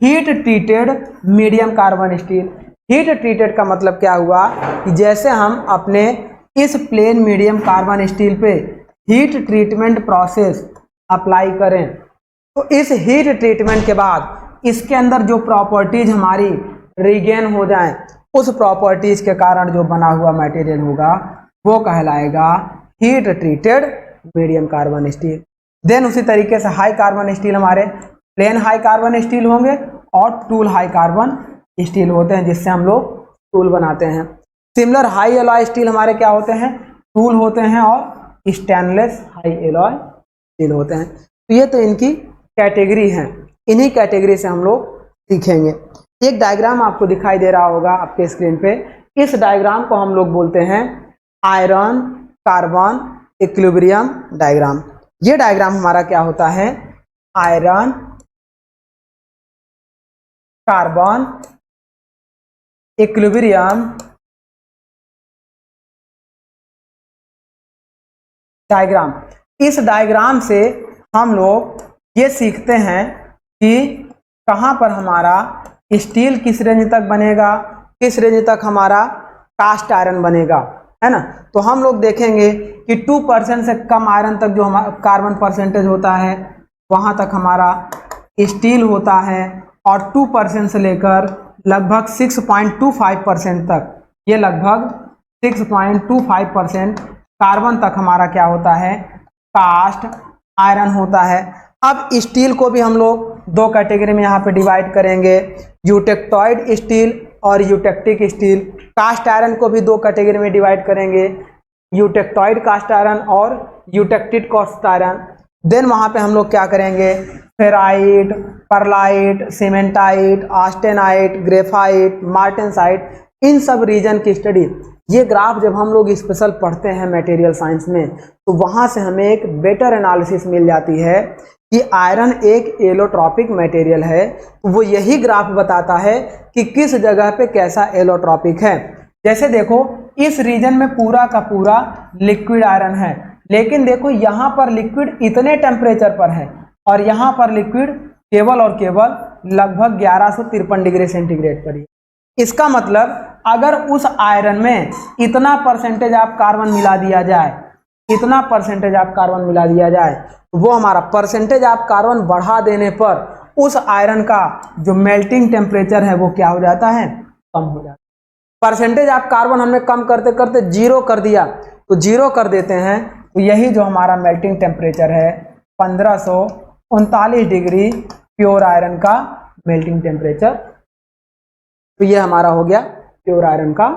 heat treated medium carbon steel. Heat treated का मतलब क्या हुआ कि जैसे हम अपने इस प्लेन मीडियम कार्बन स्टील पे हीट ट्रीटमेंट प्रोसेस अप्लाई करें तो इस हीट ट्रीटमेंट के बाद इसके अंदर जो प्रॉपर्टीज हमारी रिगेन हो जाएं, उस प्रॉपर्टीज के कारण जो बना हुआ मटेरियल होगा वो कहलाएगा heat treated medium carbon steel. Then उसी तरीके से हाई कार्बन स्टील हमारे प्लेन हाई कार्बन स्टील होंगे और टूल हाई कार्बन स्टील होते हैं, जिससे हम लोग टूल बनाते हैं। सिमिलर हाई एलॉय स्टील हमारे क्या होते हैं, टूल होते हैं और स्टेनलेस हाई एलॉय स्टील होते हैं। तो ये तो इनकी कैटेगरी है, इन्हीं कैटेगरी से हम लोग सीखेंगे। एक डायग्राम आपको दिखाई दे रहा होगा आपके स्क्रीन पे, इस डायग्राम को हम लोग बोलते हैं आयरन कार्बन इक्विलिब्रियम डायग्राम। ये डायग्राम हमारा क्या होता है, आयरन कार्बन इक्विलिब्रियम डायग्राम। इस डायग्राम से हम लोग ये सीखते हैं कि कहाँ पर हमारा स्टील किस रेंज तक बनेगा, किस रेंज तक हमारा कास्ट आयरन बनेगा, है ना। तो हम लोग देखेंगे कि 2% से कम आयरन तक जो हमारा कार्बन % होता है वहाँ तक हमारा स्टील होता है, और 2% से लेकर लगभग 6.25% तक, ये लगभग 6.25% कार्बन तक हमारा क्या होता है, कास्ट आयरन होता है। अब स्टील को भी हम लोग 2 कैटेगरी में यहाँ पे डिवाइड करेंगे, यूटेक्टॉइड स्टील और यूटेक्टिक स्टील। कास्ट आयरन को भी 2 कैटेगरी में डिवाइड करेंगे, यूटेक्टॉइड कास्ट आयरन और यूटेक्टिड कास्ट आयरन। देन वहाँ पे हम लोग क्या करेंगे, ferrite, pearlite, cementite, austenite, graphite, martensite, इन सब रीजन की स्टडी। ये ग्राफ जब हम लोग स्पेशल पढ़ते हैं मटेरियल साइंस में तो वहाँ से हमें एक बेटर एनालिसिस मिल जाती है कि आयरन एक एलोट्रॉपिक मटेरियल है। तो वो यही ग्राफ बताता है कि किस जगह पे कैसा एलोट्रॉपिक है। जैसे देखो इस रीजन में पूरा का पूरा लिक्विड आयरन है, लेकिन देखो यहाँ पर लिक्विड इतने टेम्परेचर पर है और यहाँ पर लिक्विड केवल और केवल लगभग 1153 डिग्री सेंटीग्रेड पर ही। इसका मतलब अगर उस आयरन में इतना परसेंटेज ऑफ कार्बन मिला दिया जाए, इतना परसेंटेज ऑफ कार्बन मिला दिया जाए, तो वो हमारा परसेंटेज ऑफ कार्बन बढ़ा देने पर उस आयरन का जो मेल्टिंग टेम्परेचर है वो क्या हो जाता है, कम हो जाता है। परसेंटेज ऑफ कार्बन हमने कम करते करते 0 कर दिया, तो 0 कर देते हैं, तो यही जो हमारा मेल्टिंग टेम्परेचर है 1539 डिग्री प्योर आयरन का मेल्टिंग टेम्परेचर। तो ये हमारा हो गया प्योर आयरन का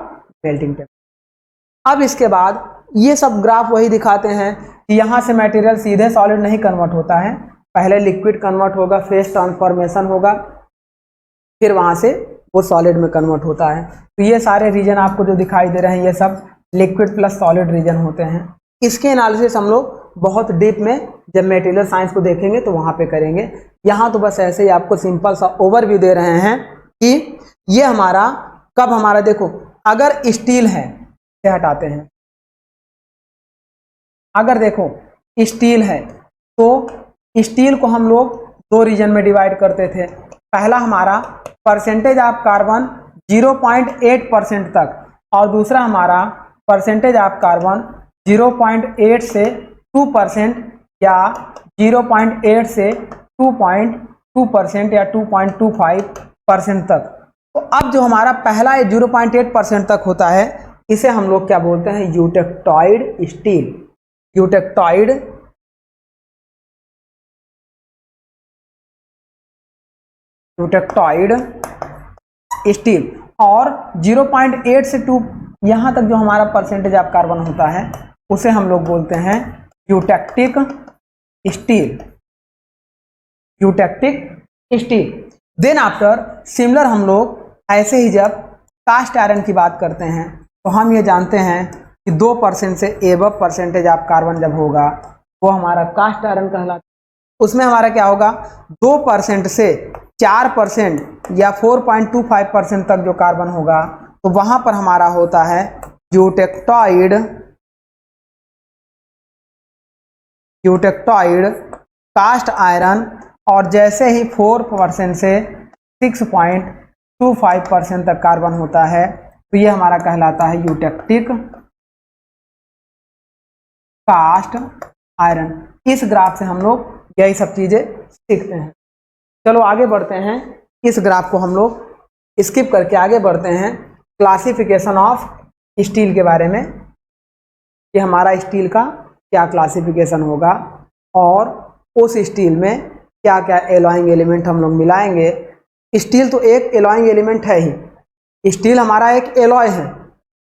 मेल्टिंग टेम्परेचर। अब इसके बाद ये सब ग्राफ वही दिखाते हैं कि यहाँ से मटेरियल सीधे सॉलिड नहीं कन्वर्ट होता है, पहले लिक्विड कन्वर्ट होगा, फेज ट्रांसफॉर्मेशन होगा, फिर वहाँ से वो सॉलिड में कन्वर्ट होता है। तो ये सारे रीजन आपको जो दिखाई दे रहे हैं ये सब लिक्विड प्लस सॉलिड रीजन होते हैं। इसके एनालिसिस हम लोग बहुत डीप में जब मटेरियल साइंस को देखेंगे तो वहाँ पे करेंगे। यहाँ तो बस ऐसे ही आपको सिंपल सा ओवरव्यू दे रहे हैं कि ये हमारा कब हमारा, देखो अगर स्टील है से हटाते हैं, अगर देखो स्टील है तो स्टील को हम लोग 2 रीजन में डिवाइड करते थे। पहला हमारा परसेंटेज ऑफ कार्बन 0.8% तक, और दूसरा हमारा परसेंटेज ऑफ कार्बन 0.8 से 2% या 0.8 से 2.2% या 2.25% तक। तो अब जो हमारा पहला 0.8% तक होता है इसे हम लोग क्या बोलते हैं, यूटेक्टॉइड स्टील। Eutectoid steel. और 0.8 से 2 यहाँ तक जो हमारा परसेंटेज ऑफ कार्बन होता है उसे हम लोग बोलते हैं eutectic steel. Eutectic steel. Then after similar हम लोग ऐसे ही जब कास्ट आयरन की बात करते हैं तो हम ये जानते हैं कि 2% से एबव परसेंटेज ऑफ कार्बन जब होगा वो हमारा कास्ट आयरन कहलाता है। उसमें हमारा क्या होगा, 2% से 4% या 4.25% तक जो कार्बन होगा तो वहां पर हमारा होता है यूटेक्टॉइड कास्ट आयरन। और जैसे ही 4% से 6.25% तक कार्बन होता है तो ये हमारा कहलाता है यूटेक्टिक कास्ट आयरन। इस ग्राफ से हम लोग यही सब चीजें सीखते हैं। चलो आगे बढ़ते हैं, इस ग्राफ को हम लोग स्किप करके आगे बढ़ते हैं क्लासिफिकेशन ऑफ स्टील के बारे में, कि हमारा स्टील का क्या क्लासिफिकेशन होगा और उस स्टील में क्या क्या एलॉइंग एलिमेंट हम लोग मिलाएंगे। स्टील तो एक एलॉइंग एलिमेंट है ही, स्टील हमारा एक एलॉय है,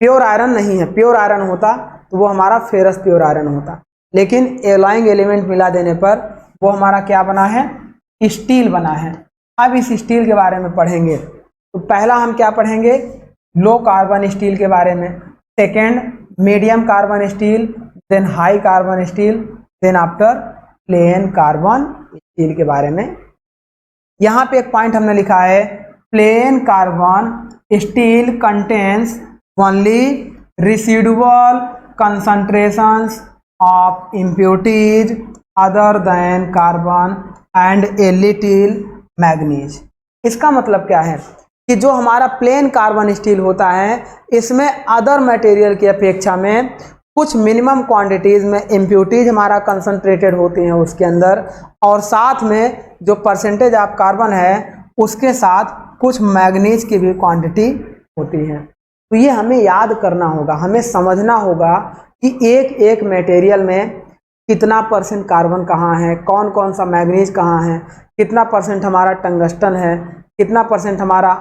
प्योर आयरन नहीं है। प्योर आयरन होता तो वो हमारा फेरस प्योर आयरन होता, लेकिन एलॉइंग एलिमेंट मिला देने पर वो हमारा क्या बना है, स्टील बना है। अब इस स्टील के बारे में पढ़ेंगे तो पहला हम क्या पढ़ेंगे, लो कार्बन स्टील के बारे में, second medium carbon steel, then high carbon steel, then after plain carbon steel के बारे में। यहाँ पे एक पॉइंट हमने लिखा है, plane carbon steel contains only residual concentrations of impurities other than carbon and a little manganese। इसका मतलब क्या है कि जो हमारा प्लेन कार्बन स्टील होता है इसमें अदर मटेरियल की अपेक्षा में कुछ मिनिमम क्वांटिटीज में इम्प्यूरिटीज हमारा कंसंट्रेटेड होती हैं उसके अंदर, और साथ में जो परसेंटेज ऑफ कार्बन है उसके साथ कुछ मैग्नीज की भी क्वांटिटी होती है। तो ये हमें याद करना होगा, हमें समझना होगा कि एक एक मटेरियल में कितना परसेंट कार्बन कहाँ है, कौन कौन सा मैग्नीज कहाँ है, कितना परसेंट हमारा टंगस्टन है, कितना परसेंट हमारा।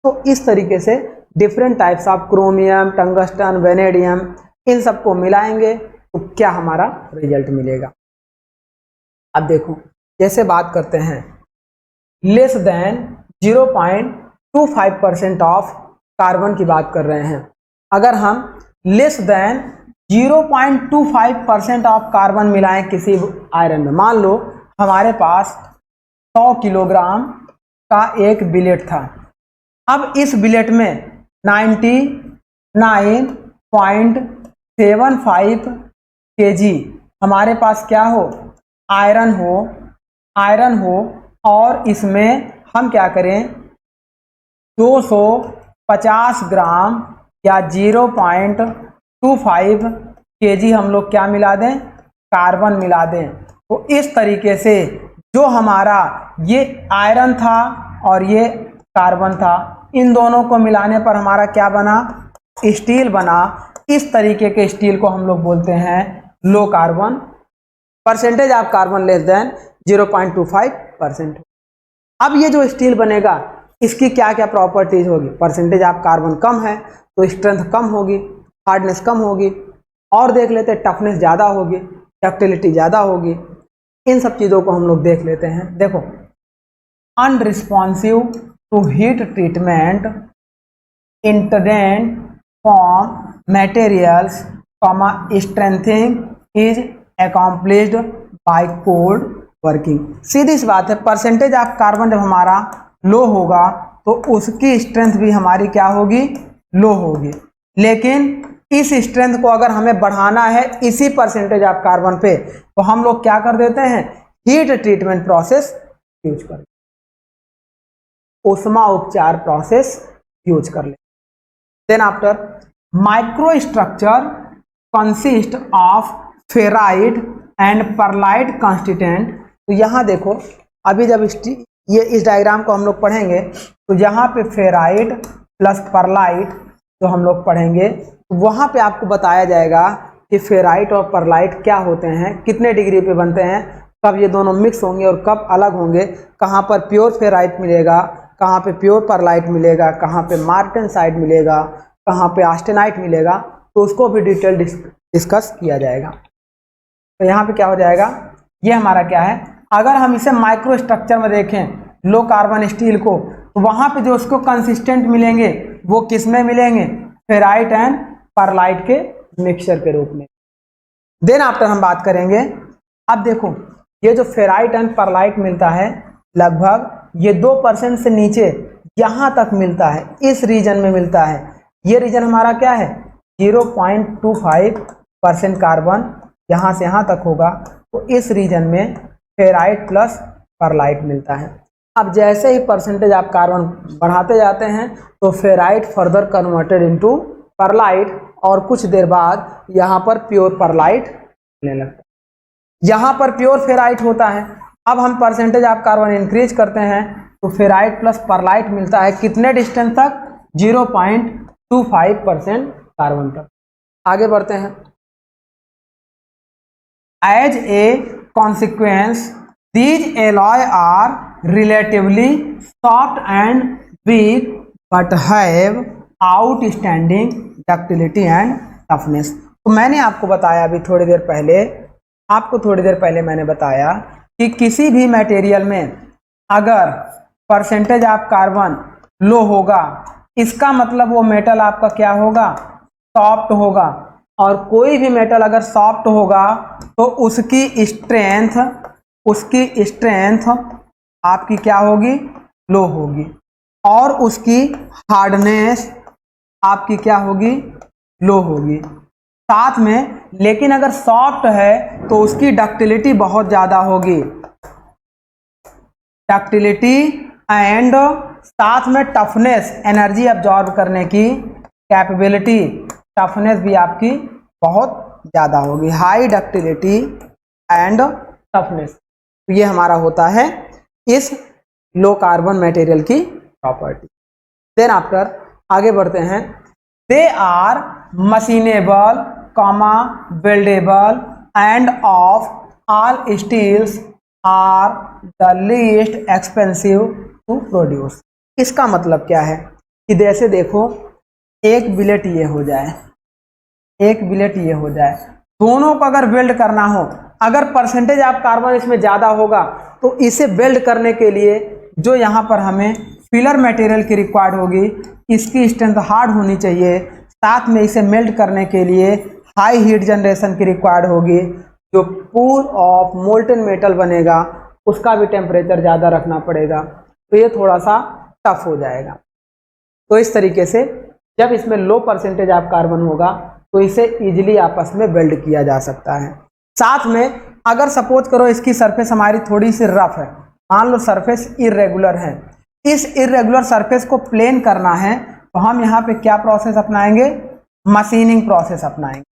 तो इस तरीके से different types of chromium, tungsten, vanadium, इन सबको मिलाएंगे तो क्या हमारा रिजल्ट मिलेगा। अब देखो, जैसे बात करते हैं लेस देन 0.25% ऑफ कार्बन की बात कर रहे हैं। अगर हम लेस देन 0.25% ऑफ कार्बन मिलाएं किसी आयरन में, मान लो हमारे पास 100 किलोग्राम का एक बिलेट था। अब इस बिलेट में 99.75 kg हमारे पास क्या हो, आयरन हो और इसमें हम क्या करें, 250 ग्राम या 0.25 kg हम लोग क्या मिला दें, कार्बन मिला दें। तो इस तरीके से जो हमारा ये आयरन था और ये कार्बन था, इन दोनों को मिलाने पर हमारा क्या बना, स्टील बना। इस तरीके के स्टील को हम लोग बोलते हैं low carbon, percentage of carbon less than 0.25%। अब ये जो स्टील बनेगा इसकी क्या क्या प्रॉपर्टीज होगी, परसेंटेज ऑफ कार्बन कम है तो स्ट्रेंथ कम होगी, हार्डनेस कम होगी, और देख लेते हैं टफनेस ज़्यादा होगी, डक्टिलिटी ज़्यादा होगी। इन सब चीज़ों को हम लोग देख लेते हैं। देखो, unresponsive to heat treatment, inherent form materials, strengthening is accomplished by cold working. सीधी सी बात है, परसेंटेज ऑफ कार्बन जब हमारा लो होगा तो उसकी स्ट्रेंथ भी हमारी क्या होगी, लो होगी। लेकिन इस स्ट्रेंथ को अगर हमें बढ़ाना है इसी परसेंटेज ऑफ कार्बन पे, तो हम लोग क्या कर देते हैं, हीट ट्रीटमेंट प्रोसेस यूज कर, ऊष्मा उपचार प्रोसेस यूज कर ले। Then after, micro structure consist of ferrite and pearlite constituent. तो यहाँ देखो, अभी जब ये इस डायग्राम को हम लोग पढ़ेंगे तो यहाँ पे फेराइट प्लस परलाइट जो हम लोग पढ़ेंगे, तो वहाँ पे आपको बताया जाएगा कि फेराइट और परलाइट क्या होते हैं, कितने डिग्री पे बनते हैं, कब ये दोनों मिक्स होंगे और कब अलग होंगे, कहाँ पर प्योर फेराइट मिलेगा, कहाँ पे प्योर परलाइट मिलेगा, कहाँ पे मार्टेनसाइट मिलेगा, कहाँ पे ऑस्टेनाइट मिलेगा, तो उसको भी डिटेल डिस्कस किया जाएगा। तो यहाँ पे क्या हो जाएगा, ये हमारा क्या है, अगर हम इसे माइक्रो स्ट्रक्चर में देखें लो कार्बन स्टील को, तो वहाँ पे जो उसको कंसिस्टेंट मिलेंगे वो किस में मिलेंगे, फेराइट एंड परलाइट के मिक्सचर के रूप में। देन आफ्टर हम बात करेंगे, अब देखो ये जो फेराइट एंड परलाइट मिलता है लगभग ये 2% से नीचे यहाँ तक मिलता है, इस रीजन में मिलता है। ये रीजन हमारा क्या है, 0.25% कार्बन यहाँ से यहाँ तक होगा, तो इस रीजन में फेराइट प्लस परलाइट मिलता है। अब जैसे ही परसेंटेज आप कार्बन बढ़ाते जाते हैं तो ferrite further converted into pearlite, और कुछ देर बाद यहाँ पर प्योर परलाइट मिलने लगता है, यहाँ पर प्योर फेराइट होता है। अब हम परसेंटेज ऑफ कार्बन इंक्रीज करते हैं तो फेराइट प्लस परलाइट मिलता है कितने डिस्टेंस तक, 0.25% कार्बन तक। आगे बढ़ते हैं, as a consequence these alloy are relatively soft and weak but have outstanding ductility and toughness। तो मैंने आपको बताया अभी थोड़ी देर पहले मैंने बताया कि किसी भी मटेरियल में अगर परसेंटेज ऑफ कार्बन लो होगा, इसका मतलब वो मेटल आपका क्या होगा, सॉफ्ट होगा, और कोई भी मेटल अगर सॉफ्ट होगा तो उसकी स्ट्रेंथ आपकी क्या होगी, लो होगी, और उसकी हार्डनेस आपकी क्या होगी, लो होगी साथ में। लेकिन अगर सॉफ्ट है तो उसकी डक्टिलिटी बहुत ज़्यादा होगी, डक्टिलिटी एंड साथ में टफनेस, एनर्जी अब्जॉर्ब करने की कैपेबिलिटी, टफनेस भी आपकी बहुत ज़्यादा होगी, हाई डक्टिलिटी एंड टफनेस। तो ये हमारा होता है इस लो कार्बन मटेरियल की प्रॉपर्टी। देन आफ्टर आगे बढ़ते हैं, they are machinable, weldable and of all steels are the least expensive to produce. इसका मतलब क्या है कि जैसे देखो, एक बिलेट ये हो जाए, एक बिलेट ये हो जाए, दोनों को अगर वेल्ड करना हो, अगर परसेंटेज ऑफ कार्बन इसमें ज़्यादा होगा तो इसे वेल्ड करने के लिए जो यहाँ पर हमें फिलर मटेरियल की रिक्वायर्ड होगी, इसकी स्ट्रेंथ हार्ड होनी चाहिए, साथ में इसे मेल्ट करने के लिए हाई हीट जनरेशन की रिक्वायर्ड होगी, जो पूल ऑफ मोल्टन मेटल बनेगा उसका भी टेम्परेचर ज़्यादा रखना पड़ेगा, तो ये थोड़ा सा टफ हो जाएगा। तो इस तरीके से जब इसमें लो परसेंटेज ऑफ कार्बन होगा तो इसे इजीली आपस में वेल्ड किया जा सकता है। साथ में अगर सपोज करो इसकी सरफेस हमारी थोड़ी सी रफ है, मान लो सरफेस इरेगुलर है, इस इर्रेगुलर सरफेस को प्लेन करना है तो हम यहाँ पे क्या प्रोसेस अपनाएंगे, मशीनिंग प्रोसेस अपनाएंगे।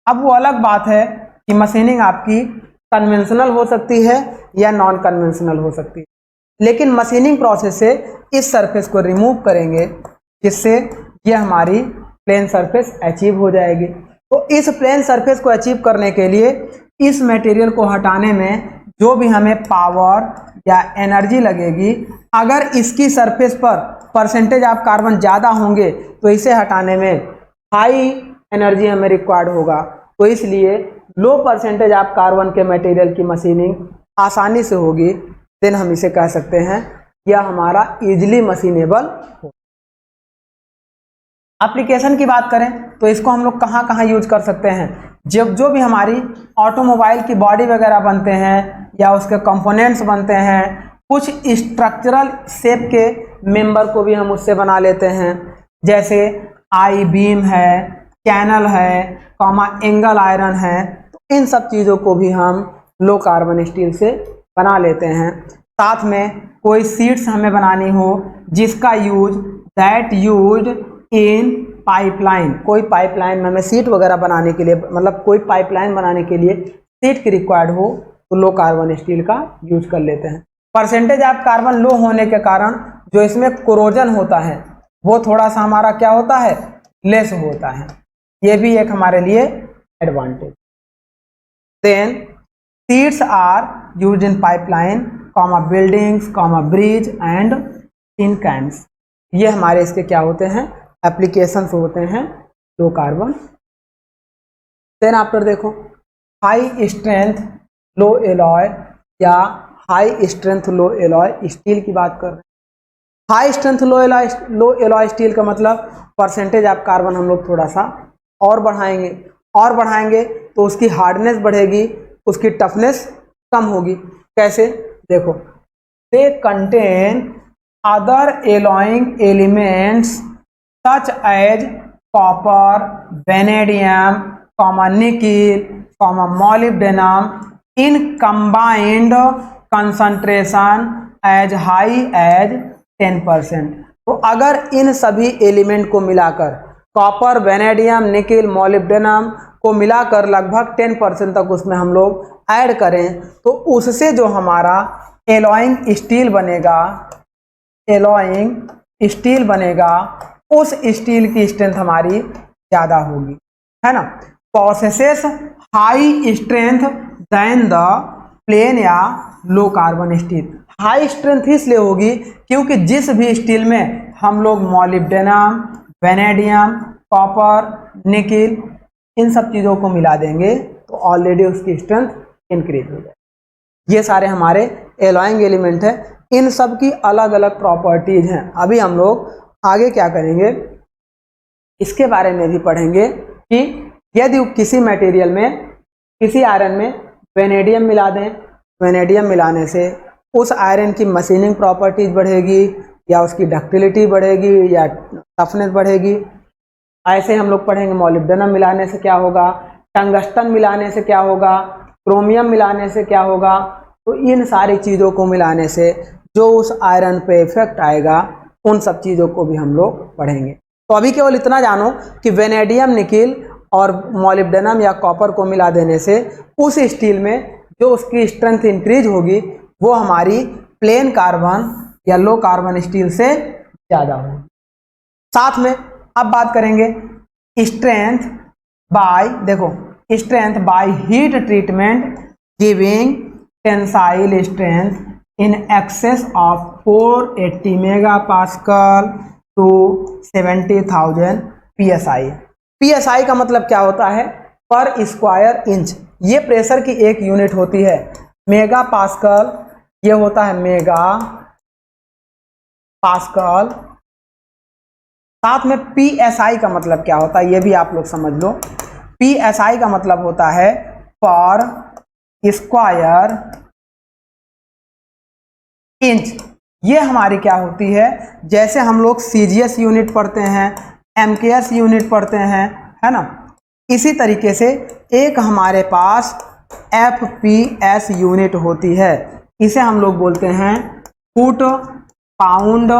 अब वो अलग बात है कि मशीनिंग आपकी कन्वेंशनल हो सकती है या नॉन कन्वेंशनल हो सकती है, लेकिन मशीनिंग प्रोसेस से इस सरफेस को रिमूव करेंगे जिससे ये हमारी प्लेन सरफेस अचीव हो जाएगी। तो इस प्लेन सरफेस को अचीव करने के लिए इस मटेरियल को हटाने में जो भी हमें पावर या एनर्जी लगेगी, अगर इसकी सरफेस पर परसेंटेज ऑफ कार्बन ज़्यादा होंगे तो इसे हटाने में हाई एनर्जी हमें रिक्वायर्ड होगा। तो इसलिए लो परसेंटेज ऑफ कार्बन के मटेरियल की मशीनिंग आसानी से होगी, देन हम इसे कह सकते हैं यह हमारा इजीली मशीनेबल हो। एप्लीकेशन की बात करें तो इसको हम लोग कहाँ कहाँ यूज कर सकते हैं, जब जो भी हमारी ऑटोमोबाइल की बॉडी वगैरह बनते हैं या उसके कंपोनेंट्स बनते हैं, कुछ स्ट्रक्चरल शेप के मेंबर को भी हम उससे बना लेते हैं, जैसे आई बीम है, कैनल है, एंगल आयरन है, तो इन सब चीज़ों को भी हम लो कार्बन स्टील से बना लेते हैं। साथ में कोई सीट्स हमें बनानी हो जिसका use that use in pipeline, कोई पाइपलाइन में हमें सीट वगैरह बनाने के लिए, मतलब कोई पाइपलाइन बनाने के लिए सीट की रिक्वायर्ड हो तो लो कार्बन स्टील का यूज कर लेते हैं। परसेंटेज ऑफ कार्बन लो होने के कारण जो इसमें कोरोजन होता है वो थोड़ा सा हमारा क्या होता है, लेस होता है, ये भी एक हमारे लिए advantage. Then sheets are use in pipeline, buildings, bridge and in cans, ये हमारे इसके क्या होते हैं, एप्लीकेशंस होते हैं लो कार्बन। देन आफ्टर देखो हाई स्ट्रेंथ लो एलॉय या high strength low alloy steel की बात कर रहे हैं। High strength low alloy steel का मतलब परसेंटेज ऑफ कार्बन हम लोग थोड़ा सा और बढ़ाएंगे तो उसकी हार्डनेस बढ़ेगी, उसकी टफनेस कम होगी। कैसे, देखो they contain other alloying elements such as copper, vanadium, nickel, molybdenum in combined concentration as high as 10%। तो अगर इन सभी एलिमेंट को मिलाकर कॉपर, वेनेडियम, निकिल, मोलिब्डेनम को मिलाकर लगभग 10% तक उसमें हम लोग ऐड करें तो उससे जो हमारा एलॉइंग स्टील बनेगा उस स्टील की स्ट्रेंथ हमारी ज़्यादा होगी, है ना। Processes high strength then the plain या low carbon steel. High strength इसलिए होगी क्योंकि जिस भी स्टील में हम लोग मोलिब्डेनम, वेनेडियम, कॉपर, निकिल इन सब चीज़ों को मिला देंगे तो ऑलरेडी उसकी स्ट्रेंथ इंक्रीज हो जाएगी। ये सारे हमारे एलॉइंग एलिमेंट हैं, इन सब की अलग अलग प्रॉपर्टीज हैं। अभी हम लोग आगे क्या करेंगे, इसके बारे में भी पढ़ेंगे कि यदि किसी मटेरियल में, किसी आयरन में वेनेडियम मिला दें, वेनेडियम मिलाने से उस आयरन की मशीनिंग प्रॉपर्टीज बढ़ेगी या उसकी डक्टिलिटी बढ़ेगी या टफनेस बढ़ेगी। ऐसे हम लोग पढ़ेंगे मोलिब्डेनम मिलाने से क्या होगा, टंगस्टन मिलाने से क्या होगा, क्रोमियम मिलाने से क्या होगा। तो इन सारी चीज़ों को मिलाने से जो उस आयरन पे इफेक्ट आएगा उन सब चीज़ों को भी हम लोग पढ़ेंगे। तो अभी केवल इतना जानो कि वेनेडियम, निकिल और मोलिब्डेनम या कॉपर को मिला देने से उस स्टील में जो उसकी स्ट्रेंथ इंक्रीज होगी वो हमारी प्लेन कार्बन या लो कार्बन स्टील से ज़्यादा होगी। साथ में अब बात करेंगे स्ट्रेंथ बाय, देखो strength by heat treatment giving tensile strength in excess of 480 megapascal to 70,000 psi। psi का मतलब क्या होता है, पर स्क्वायर इंच। ये प्रेशर की एक यूनिट होती है। मेगा पास्कल ये होता है मेगा पास्कल। साथ में psi का मतलब क्या होता है ये भी आप लोग समझ लो। psi का मतलब होता है पर स्क्वायर इंच। ये हमारी क्या होती है, जैसे हम लोग सीजीएस यूनिट पढ़ते हैं, एमकेएस यूनिट पढ़ते हैं, है ना, इसी तरीके से एक हमारे पास एफपीएस यूनिट होती है। इसे हम लोग बोलते हैं foot pound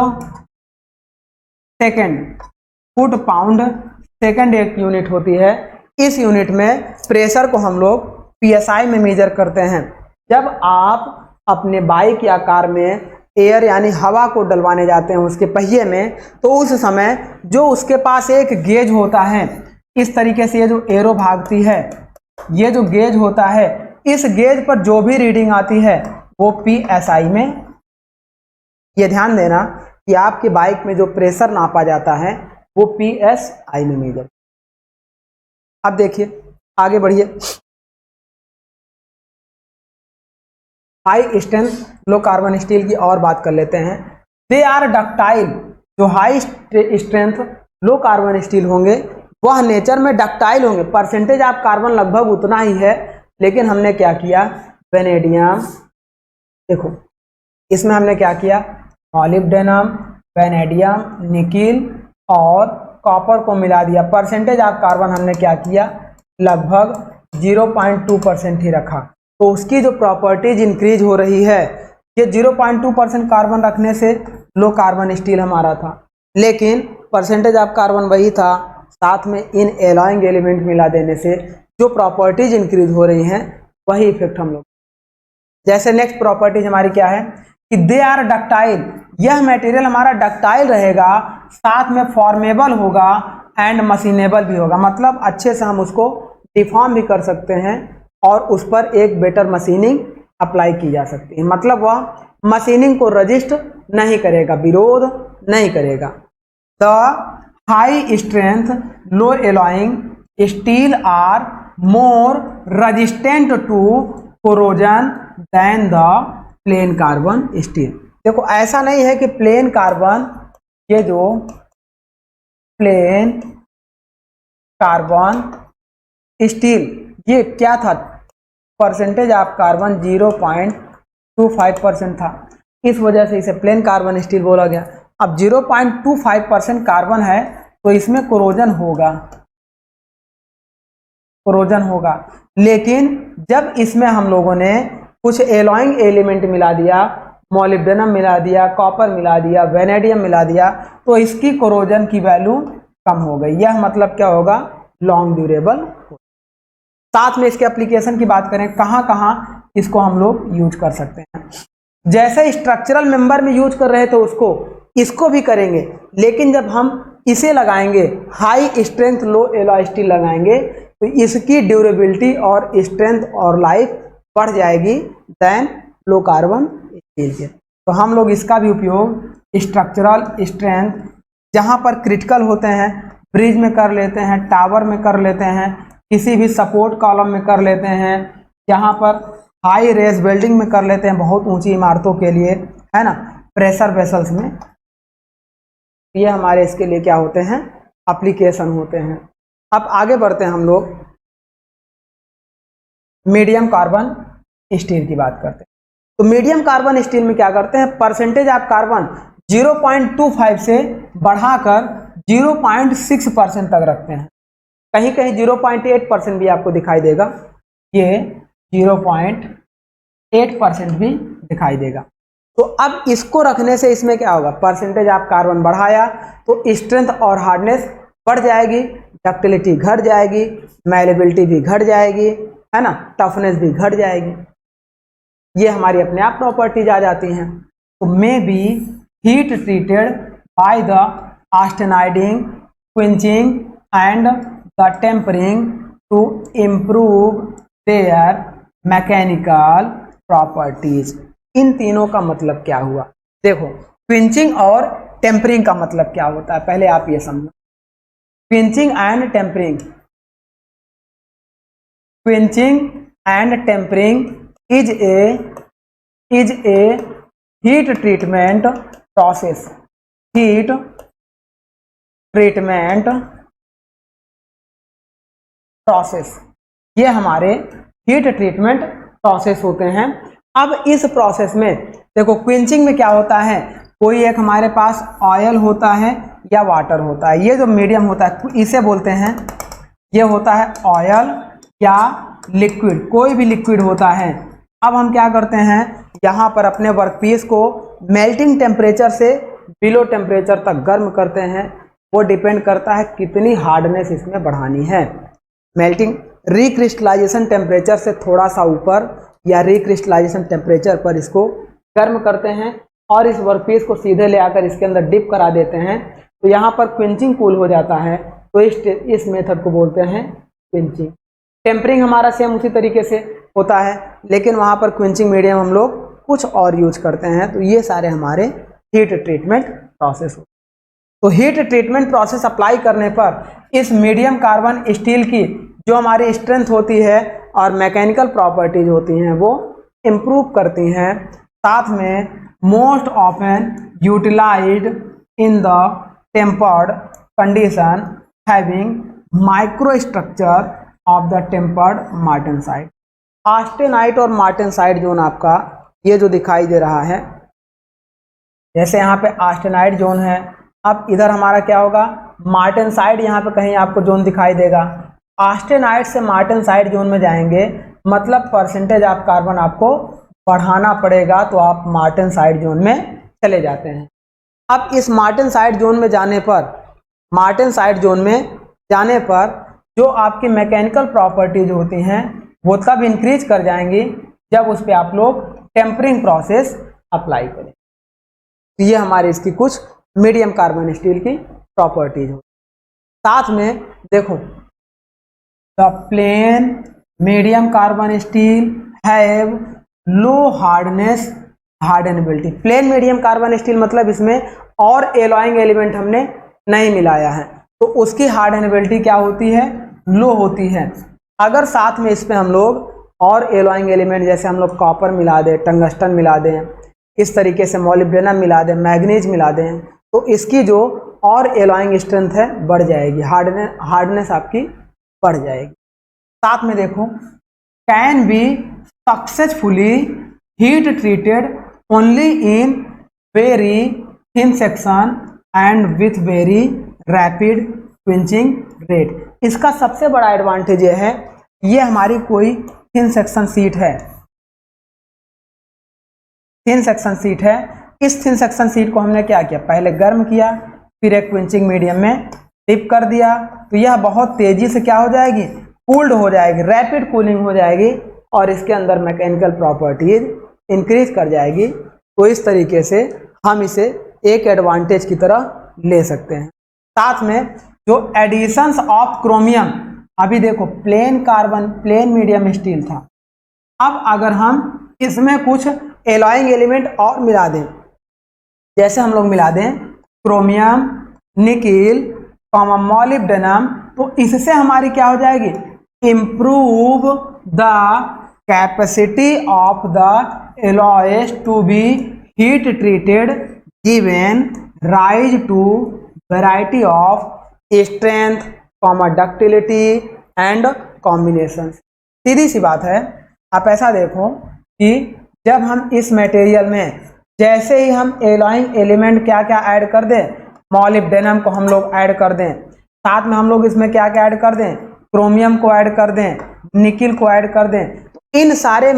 second, foot pound second एक यूनिट होती है। इस यूनिट में प्रेशर को हम लोग psi में मेजर करते हैं। जब आप अपने बाइक या कार में एयर यानी हवा को डलवाने जाते हैं उसके पहिए में, तो उस समय जो उसके पास एक गेज होता है, इस तरीके से ये जो एरो भागती है, ये जो गेज होता है, इस गेज पर जो भी रीडिंग आती है वो psi में। ये ध्यान देना कि आपके बाइक में जो प्रेशर नापा जाता है वो psi में मेजर। अब देखिए आगे बढ़िए, हाई स्ट्रेंथ लो कार्बन स्टील की और बात कर लेते हैं। दे आर डक्टाइल, जो हाई स्ट्रेंथ लो कार्बन स्टील होंगे वह नेचर में डक्टाइल होंगे। परसेंटेज ऑफ कार्बन लगभग उतना ही है, लेकिन हमने क्या किया, वेनेडियम, देखो इसमें हमने क्या किया, मॉलिब्डेनम, वेनेडियम, निकिल और कॉपर को मिला दिया। परसेंटेज ऑफ कार्बन हमने क्या किया, लगभग 0.2% ही रखा। तो उसकी जो प्रॉपर्टीज इंक्रीज हो रही है, ये 0.2% कार्बन रखने से लो कार्बन स्टील हमारा था, लेकिन परसेंटेज ऑफ कार्बन वही था, साथ में इन एलॉइंग एलिमेंट मिला देने से जो प्रॉपर्टीज इंक्रीज हो रही हैं वही इफेक्ट हम लोग। जैसे नेक्स्ट प्रॉपर्टीज हमारी क्या है कि दे आर डक्टाइल, यह मटेरियल हमारा डक्टाइल रहेगा, साथ में फॉर्मेबल होगा एंड मशीनेबल भी होगा। मतलब अच्छे से हम उसको डिफॉर्म भी कर सकते हैं और उस पर एक बेटर मशीनिंग अप्लाई की जा सकती है। मतलब वह मशीनिंग को रजिस्ट नहीं करेगा, विरोध नहीं करेगा। The high strength low alloying steel are more resistant to corrosion than the plain carbon steel. देखो ऐसा नहीं है कि प्लेन कार्बन, ये जो प्लेन कार्बन स्टील ये क्या था, परसेंटेज ऑफ कार्बन 0.25% था, इस वजह से इसे प्लेन कार्बन स्टील बोला गया। अब 0.25% कार्बन है तो इसमें कोरोजन होगा, कोरोजन होगा। लेकिन जब इसमें हम लोगों ने कुछ एलॉइंग एलिमेंट मिला दिया, मॉलिब्डेनम मिला दिया, कॉपर मिला दिया, वेनेडियम मिला दिया, तो इसकी कोरोजन की वैल्यू कम हो गई। यह मतलब क्या होगा, लॉन्ग ड्यूरेबल। साथ में इसके एप्लीकेशन की बात करें, कहाँ कहाँ इसको हम लोग यूज कर सकते हैं। जैसे स्ट्रक्चरल मेंबर में यूज कर रहे थे उसको, इसको भी करेंगे, लेकिन जब हम इसे लगाएंगे, high strength low alloy steel लगाएंगे, तो इसकी ड्यूरेबिलिटी और स्ट्रेंथ और लाइफ बढ़ जाएगी देन लो कार्बन स्टील के। तो हम लोग इसका भी उपयोग स्ट्रक्चरल स्ट्रेंथ जहाँ पर क्रिटिकल होते हैं, ब्रिज में कर लेते हैं, टावर में कर लेते हैं, किसी भी सपोर्ट कॉलम में कर लेते हैं, यहाँ पर हाई रेस बिल्डिंग में कर लेते हैं, बहुत ऊंची इमारतों के लिए, है ना, प्रेशर वेसल्स में। ये हमारे इसके लिए क्या होते हैं, एप्लीकेशन होते हैं। अब आगे बढ़ते हैं हम लोग, मीडियम कार्बन स्टील की बात करते हैं। तो मीडियम कार्बन स्टील में क्या करते हैं, परसेंटेज ऑफ कार्बन 0.25 से बढ़ाकर 0.6% तक रखते हैं। कहीं कहीं 0.8% भी आपको दिखाई देगा, ये 0.8% भी दिखाई देगा। तो अब इसको रखने से इसमें क्या होगा, परसेंटेज ऑफ कार्बन बढ़ाया तो स्ट्रेंथ और हार्डनेस बढ़ जाएगी, डक्टिलिटी घट जाएगी, मैलेबिलिटी भी घट जाएगी, है ना, टफनेस भी घट जाएगी। ये हमारी अपने आप प्रॉपर्टीज आ जाती हैं। तो may be heat treated by the austenitizing, quenching and the tempering to improve their mechanical properties. इन तीनों का मतलब क्या हुआ, देखो क्विंचिंग और टेम्परिंग का मतलब क्या होता है, पहले आप ये समझो। Quenching and tempering, quenching and tempering is a heat treatment process, heat treatment process, ये हमारे हीट ट्रीटमेंट प्रोसेस होते हैं। अब इस प्रोसेस में देखो क्विंचिंग में क्या होता है, कोई एक हमारे पास ऑयल होता है या वाटर होता है, ये जो मीडियम होता है इसे बोलते हैं, ये होता है ऑयल या लिक्विड, कोई भी लिक्विड होता है। अब हम क्या करते हैं, यहाँ पर अपने वर्कपीस को मेल्टिंग टेम्परेचर से बिलो टेम्परेचर तक गर्म करते हैं, वो डिपेंड करता है कितनी हार्डनेस इसमें बढ़ानी है। मेल्टिंग रिक्रिस्टलाइजेशन टेम्परेचर से थोड़ा सा ऊपर या रिक्रिस्टलाइजेशन टेम्परेचर पर इसको गर्म करते हैं और इस वर्कपीस को सीधे ले आकर इसके अंदर डिप करा देते हैं, तो यहाँ पर क्विंचिंग कूल हो जाता है। तो इस मेथड को बोलते हैं क्विंचिंग। टेम्परिंग हमारा सेम उसी तरीके से होता है, लेकिन वहाँ पर क्विंचिंग मीडियम हम लोग कुछ और यूज करते हैं। तो ये सारे हमारे हीट ट्रीटमेंट प्रोसेस हो। तो हीट ट्रीटमेंट प्रोसेस अप्लाई करने पर इस मीडियम कार्बन स्टील की जो हमारी स्ट्रेंथ होती है और मैकेनिकल प्रॉपर्टीज होती हैं वो इम्प्रूव करती हैं। साथ में most often utilized in the tempered condition having micro structure of the tempered martensite. Austenite और मार्टेनसाइट जोन आपका ये जो दिखाई दे रहा है, जैसे यहाँ पे ऑस्टेनाइट जोन है, अब इधर हमारा क्या होगा, मार्टेनसाइट यहाँ पे कहीं आपको जोन दिखाई देगा। ऑस्टेनाइट से मार्टेनसाइट जोन में जाएंगे, मतलब परसेंटेज ऑफ कार्बन आपको बढ़ाना पड़ेगा, तो आप मार्टेनसाइट जोन में चले जाते हैं। अब इस मार्टेनसाइट जोन में जाने पर जो आपकी मैकेनिकल प्रॉपर्टीज होती हैं वो तब इंक्रीज कर जाएंगी जब उस पर आप लोग टेम्परिंग प्रोसेस अप्लाई करें। तो ये हमारी इसकी कुछ मीडियम कार्बन स्टील की प्रॉपर्टीज हो। साथ में देखो, the plain medium carbon steel have low hardness hardenability. Plain medium carbon steel मतलब इसमें और एलॉइंग एलिमेंट हमने नहीं मिलाया है, तो उसकी हार्डनेबिलिटी क्या होती है, लो होती है। अगर साथ में इस पे हम लोग और एलॉइंग एलिमेंट जैसे हम लोग कॉपर मिला दें, टंगस्टन मिला दें, इस तरीके से मॉलिब्डेनम मिला दें, मैग्नीज मिला दें, तो इसकी जो और एलॉइंग स्ट्रेंथ है बढ़ जाएगी, हार्डनेस आपकी बढ़ जाएगी। साथ में देखो, can be successfully heat treated only in very thin section and with very rapid quenching rate. इसका सबसे बड़ा एडवांटेज ये है, ये हमारी कोई थिन सेक्शन सीट है, थिन सेक्शन सीट है। इस थिन सेक्शन सीट को हमने क्या किया, पहले गर्म किया, फिर एक क्विंचिंग मीडियम में डिप कर दिया, तो यह बहुत तेजी से क्या हो जाएगी, कूल्ड हो जाएगी, रैपिड कूलिंग हो जाएगी और इसके अंदर मैकेनिकल प्रॉपर्टीज इंक्रीज कर जाएगी। तो इस तरीके से हम इसे एक एडवांटेज की तरह ले सकते हैं। साथ में जो एडिशंस ऑफ क्रोमियम, अभी देखो plain carbon plain medium steel था, अब अगर हम इसमें कुछ एलॉइंग एलिमेंट और मिला दें, जैसे हम लोग मिला दें क्रोमियम, निकिल, मॉलिब्डेनम, तो इससे हमारी क्या हो जाएगी, improve the capacity of the alloys to be heat treated given rise to variety of strength, ductility and combination. सीधी सी बात है, आप ऐसा देखो कि जब हम इस मटेरियल में जैसे ही हम एलॉइंग एलिमेंट क्या क्या ऐड कर दें, मॉलिब्डेनम को हम लोग ऐड कर दें, साथ में हम लोग इसमें क्या क्या ऐड कर दें, क्रोमियम को ऐड कर दें, निकिल को ऐड कर दें, तो इन सारे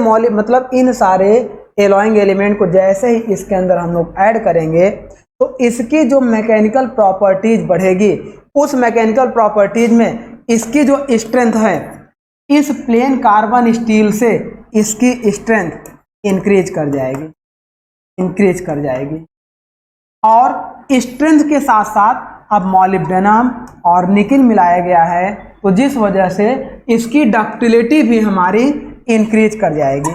इन सारे एलॉइंग एलिमेंट को जैसे ही इसके अंदर हम लोग ऐड करेंगे, तो इसकी जो मैकेनिकल प्रॉपर्टीज बढ़ेगी, उस मैकेनिकल प्रॉपर्टीज में इसकी जो स्ट्रेंथ है, इस प्लेन कार्बन स्टील से इसकी स्ट्रेंथ इंक्रीज कर जाएगी और स्ट्रेंथ के साथ साथ अब मॉलिब्डेनम और निकिल मिलाया गया है, तो जिस वजह से इसकी डक्टिलिटी भी हमारी इंक्रीज कर जाएगी,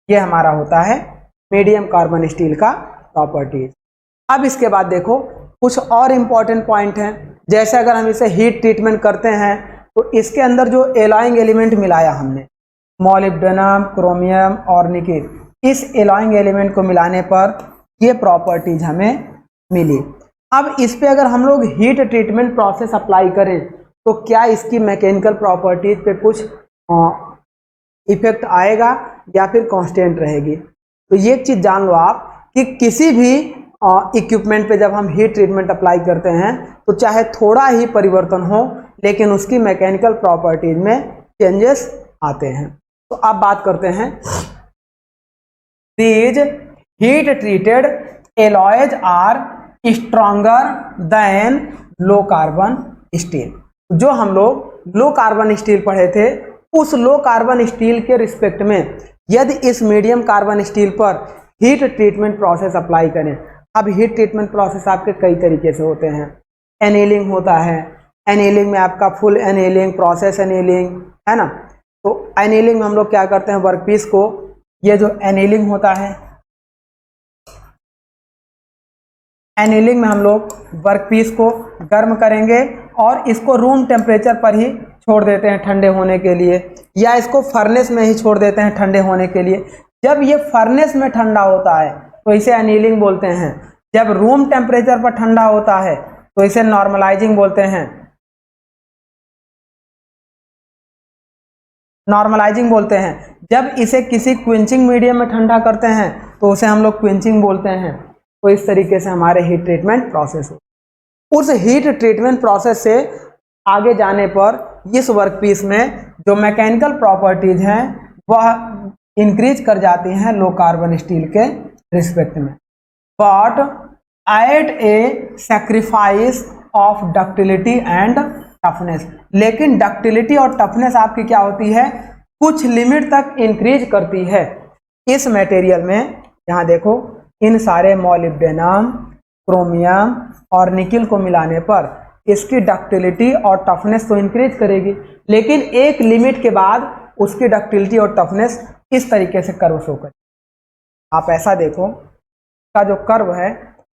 ये हमारा होता है मीडियम कार्बन स्टील का प्रॉपर्टीज। अब इसके बाद देखो कुछ और इम्पॉर्टेंट पॉइंट हैं, जैसे अगर हम इसे हीट ट्रीटमेंट करते हैं तो इसके अंदर जो एलॉइंग एलिमेंट मिलाया हमने, मॉलिब्डेनम, क्रोमियम और निकिल, इस एलॉइंग एलिमेंट को मिलाने पर ये प्रॉपर्टीज हमें मिली। अब इस पे अगर हम लोग हीट ट्रीटमेंट प्रोसेस अप्लाई करें तो क्या इसकी मैकेनिकल प्रॉपर्टीज पे कुछ इफेक्ट आएगा या फिर कांस्टेंट रहेगी। तो ये चीज़ जान लो आप कि किसी भी इक्विपमेंट पे जब हम हीट ट्रीटमेंट अप्लाई करते हैं तो चाहे थोड़ा ही परिवर्तन हो, लेकिन उसकी मैकेनिकल प्रॉपर्टीज में चेंजेस आते हैं। तो अब बात करते हैं, these heat treated alloys are stronger than low carbon steel। जो हम लोग लो कार्बन स्टील पढ़े थे, उस लो कार्बन स्टील के रिस्पेक्ट में यदि इस मीडियम कार्बन स्टील पर हीट ट्रीटमेंट प्रोसेस अप्लाई करें। अब हीट ट्रीटमेंट प्रोसेस आपके कई तरीके से होते हैं। एनेलिंग होता है, एनेलिंग में आपका फुल एनेलिंग, प्रोसेस एनेलिंग, है ना। तो एनेलिंग में हम लोग क्या करते हैं, वर्कपीस को, ये जो एनेलिंग होता है, एनेलिंग में हम लोग वर्कपीस को गर्म करेंगे और इसको रूम टेम्परेचर पर ही छोड़ देते हैं ठंडे होने के लिए, या इसको फर्नेस में ही छोड़ देते हैं ठंडे होने के लिए। जब ये फर्नेस में ठंडा होता है तो इसे एनीलिंग बोलते हैं। जब रूम टेम्परेचर पर ठंडा होता है तो इसे नॉर्मलाइजिंग बोलते हैं, नॉर्मलाइजिंग बोलते हैं। जब इसे किसी क्विंचिंग मीडियम में ठंडा करते हैं तो उसे हम लोग क्विंचिंग बोलते हैं। तो इस तरीके से हमारे हीट ट्रीटमेंट प्रोसेस हो। उस हीट ट्रीटमेंट प्रोसेस से आगे जाने पर इस वर्कपीस में जो मैकेनिकल प्रॉपर्टीज हैं वह इंक्रीज कर जाती हैं लो कार्बन स्टील के रिस्पेक्ट में, but at A sacrifice of ductility and toughness. लेकिन डक्टिलिटी और टफनेस आपकी क्या होती है, कुछ लिमिट तक इंक्रीज करती है। इस मटेरियल में यहाँ देखो, इन सारे मॉलिब्डेनम, क्रोमियम और निकिल को मिलाने पर इसकी डक्टिलिटी और टफनेस तो इंक्रीज करेगी, लेकिन एक लिमिट के बाद उसकी डक्टिलिटी और टफनेस इस तरीके से कर्व शो करेगी। आप ऐसा देखो, का जो कर्व है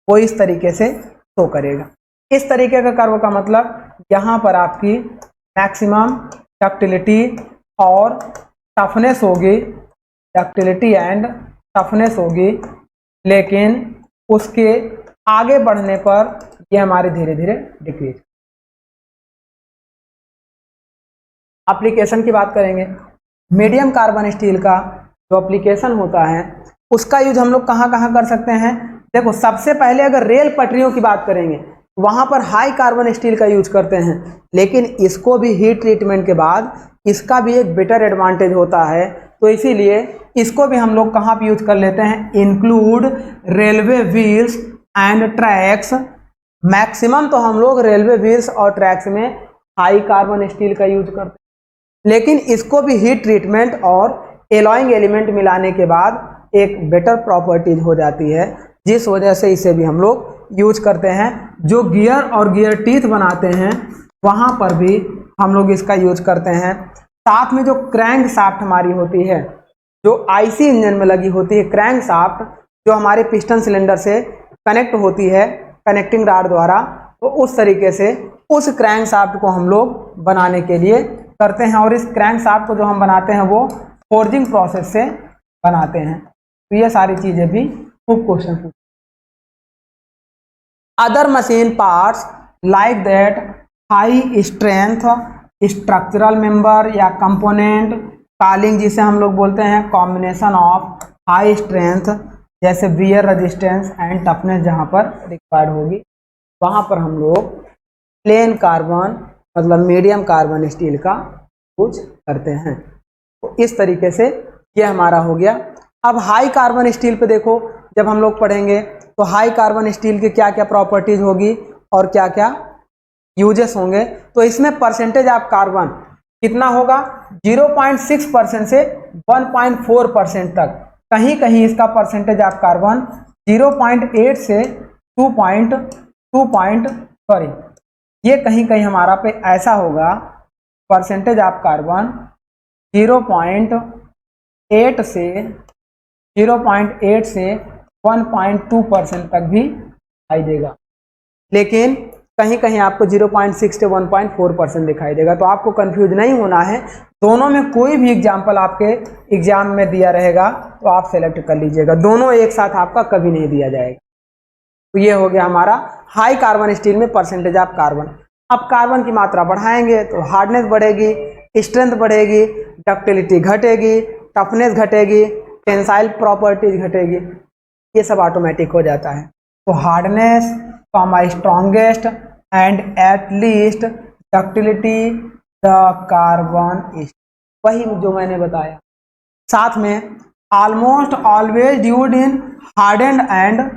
वो इस तरीके से शो करेगा। इस तरीके का कर्व का मतलब यहाँ पर आपकी मैक्सिमम डक्टिलिटी और टफनेस होगी, डक्टिलिटी एंड टफनेस होगी, लेकिन उसके आगे बढ़ने पर ये हमारे धीरे धीरे डिक्रीज। एप्लीकेशन की बात करेंगे, मीडियम कार्बन स्टील का जो एप्लीकेशन होता है उसका यूज हम लोग कहाँ कहाँ कर सकते हैं। देखो, सबसे पहले अगर रेल पटरियों की बात करेंगे वहाँ पर हाई कार्बन स्टील का यूज करते हैं, लेकिन इसको भी हीट ट्रीटमेंट के बाद इसका भी एक बेटर एडवांटेज होता है, तो इसीलिए इसको भी हम लोग कहाँ पे यूज कर लेते हैं, include railway wheels and tracks. Maximum तो हम लोग रेलवे व्हील्स और ट्रैक्स में हाई कार्बन स्टील का यूज करते हैं, लेकिन इसको भी हीट ट्रीटमेंट और एलॉइंग एलिमेंट मिलाने के बाद एक बेटर प्रॉपर्टीज हो जाती है, जिस वजह से इसे भी हम लोग यूज करते हैं। जो गियर और गियर टीथ बनाते हैं वहाँ पर भी हम लोग इसका यूज करते हैं। साथ में जो क्रैंक शाफ्ट हमारी होती है, जो आईसी इंजन में लगी होती है क्रैंक शाफ्ट, जो हमारे पिस्टन सिलेंडर से कनेक्ट होती है कनेक्टिंग रॉड द्वारा, तो उस तरीके से उस क्रैंक शाफ्ट को हम लोग बनाने के लिए करते हैं। और इस क्रैंक शाफ्ट को जो हम बनाते हैं वो फोर्जिंग प्रोसेस से बनाते हैं। तो ये सारी चीज़ें भी खूब क्वेश्चन पूछते हैं। Other machine parts like that high strength structural member या कंपोनेंट कालिंग, जिसे हम लोग बोलते हैं कॉम्बिनेशन ऑफ हाई स्ट्रेंथ, जैसे वियर रेजिस्टेंस एंड टफनेस जहाँ पर रिक्वायर्ड होगी वहाँ पर हम लोग प्लेन कार्बन मतलब मीडियम कार्बन स्टील का यूज करते हैं। तो इस तरीके से ये हमारा हो गया। अब हाई कार्बन स्टील पे देखो, जब हम लोग पढ़ेंगे तो हाई कार्बन स्टील के क्या क्या प्रॉपर्टीज होगी और क्या क्या यूजेस होंगे। तो इसमें परसेंटेज ऑफ कार्बन कितना होगा, 0.6% से 1.4% तक। कहीं कहीं इसका परसेंटेज ऑफ कार्बन 0.8 से 2.2 ये कहीं कहीं हमारा पे ऐसा होगा, परसेंटेज ऑफ कार्बन 0.8 से 1.2% तक भी दिखाई देगा, लेकिन कहीं कहीं आपको 0.6 से 1.4% दिखाई देगा। तो आपको कंफ्यूज नहीं होना है, दोनों में कोई भी एग्जाम्पल आपके एग्जाम में दिया रहेगा तो आप सेलेक्ट कर लीजिएगा, दोनों एक साथ आपका कभी नहीं दिया जाएगा। तो ये हो गया हमारा हाई कार्बन स्टील में परसेंटेज ऑफ कार्बन। अब कार्बन की मात्रा बढ़ाएंगे तो हार्डनेस बढ़ेगी, स्ट्रेंथ बढ़ेगी, डक्टिलिटी घटेगी, टफनेस घटेगी, टेंसाइल प्रॉपर्टीज घटेगी, ये सब ऑटोमेटिक हो जाता है। तो hardness, strongest and at least ductility the carbon, वही जो मैंने बताया साथ में almost always used in hardened and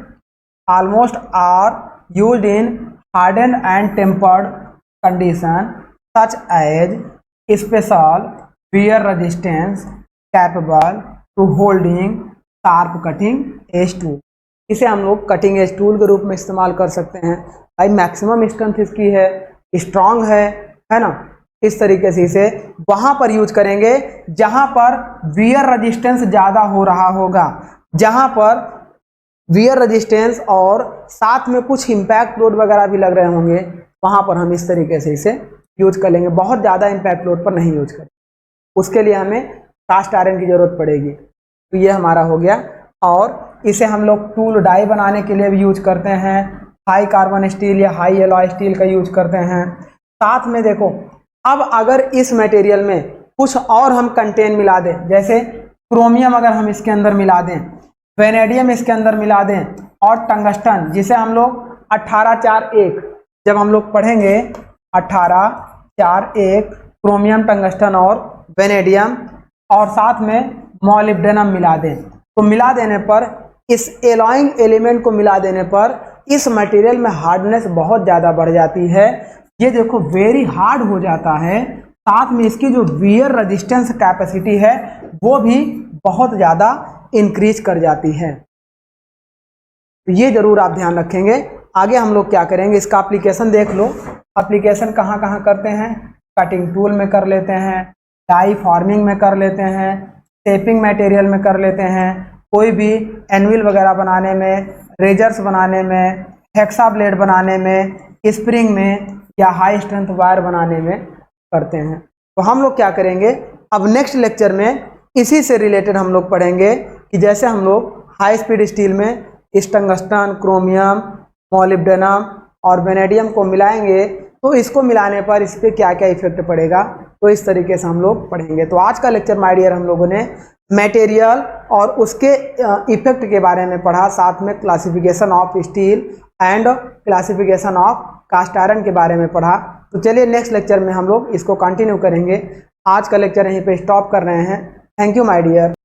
almost are used in hardened and tempered condition such as special wear resistance capable to holding sharp cutting edge tool। इसे हम लोग cutting edge tool के रूप में इस्तेमाल कर सकते हैं। भाई मैक्सिमम स्ट्रेंथ इसकी है, स्ट्रांग है ना। इस तरीके से इसे वहां पर यूज करेंगे जहां पर वियर रेजिस्टेंस ज़्यादा हो रहा होगा, जहां पर वियर रेजिस्टेंस और साथ में कुछ इम्पैक्ट लोड वगैरह भी लग रहे होंगे, वहां पर हम इस तरीके से इसे यूज कर लेंगे। बहुत ज़्यादा इम्पैक्ट लोड पर नहीं यूज करेंगे, उसके लिए हमें कास्ट आयरन की ज़रूरत पड़ेगी। तो ये हमारा हो गया। और इसे हम लोग टूल डाई बनाने के लिए भी यूज करते हैं, हाई कार्बन स्टील या हाई एलॉय स्टील का यूज करते हैं। साथ में देखो, अब अगर इस मटेरियल में कुछ और हम कंटेन मिला दें, जैसे क्रोमियम अगर हम इसके अंदर मिला दें, वेनेडियम इसके अंदर मिला दें, और टंगस्टन जिसे हम लोग 1841 जब हम लोग पढ़ेंगे 1841 क्रोमियम, टंगस्टन और वेनेडियम, और साथ में मॉलिब्डेनम मिला दें, तो मिला देने पर इस एलॉइंग एलिमेंट को मिला देने पर इस मटेरियल में हार्डनेस बहुत ज़्यादा बढ़ जाती है। ये देखो वेरी हार्ड हो जाता है, साथ में इसकी जो वियर रेजिस्टेंस कैपेसिटी है वो भी बहुत ज़्यादा इंक्रीज कर जाती है। तो ये जरूर आप ध्यान रखेंगे। आगे हम लोग क्या करेंगे, इसका एप्लीकेशन देख लो। एप्लीकेशन कहाँ कहाँ करते हैं, कटिंग टूल में कर लेते हैं, डाई फॉर्मिंग में कर लेते हैं, टेपिंग मटेरियल में कर लेते हैं, कोई भी एनविल वगैरह बनाने में, रेजर्स बनाने में, हेक्सा ब्लेड बनाने में, स्प्रिंग में, या हाई स्ट्रेंथ वायर बनाने में करते हैं। तो हम लोग क्या करेंगे, अब नेक्स्ट लेक्चर में इसी से रिलेटेड हम लोग पढ़ेंगे कि जैसे हम लोग हाई स्पीड स्टील में इस टंगस्टन, क्रोमियम, मॉलिब्डेनम और वेनेडियम को मिलाएंगे तो इसको मिलाने पर इस पर क्या क्या इफेक्ट पड़ेगा, तो इस तरीके से हम लोग पढ़ेंगे। तो आज का लेक्चर माय डियर हम लोगों ने मटेरियल और उसके इफेक्ट के बारे में पढ़ा, साथ में classification of steel and classification of cast iron के बारे में पढ़ा। तो चलिए नेक्स्ट लेक्चर में हम लोग इसको कंटिन्यू करेंगे। आज का लेक्चर यहीं पे स्टॉप कर रहे हैं। Thank you my dear.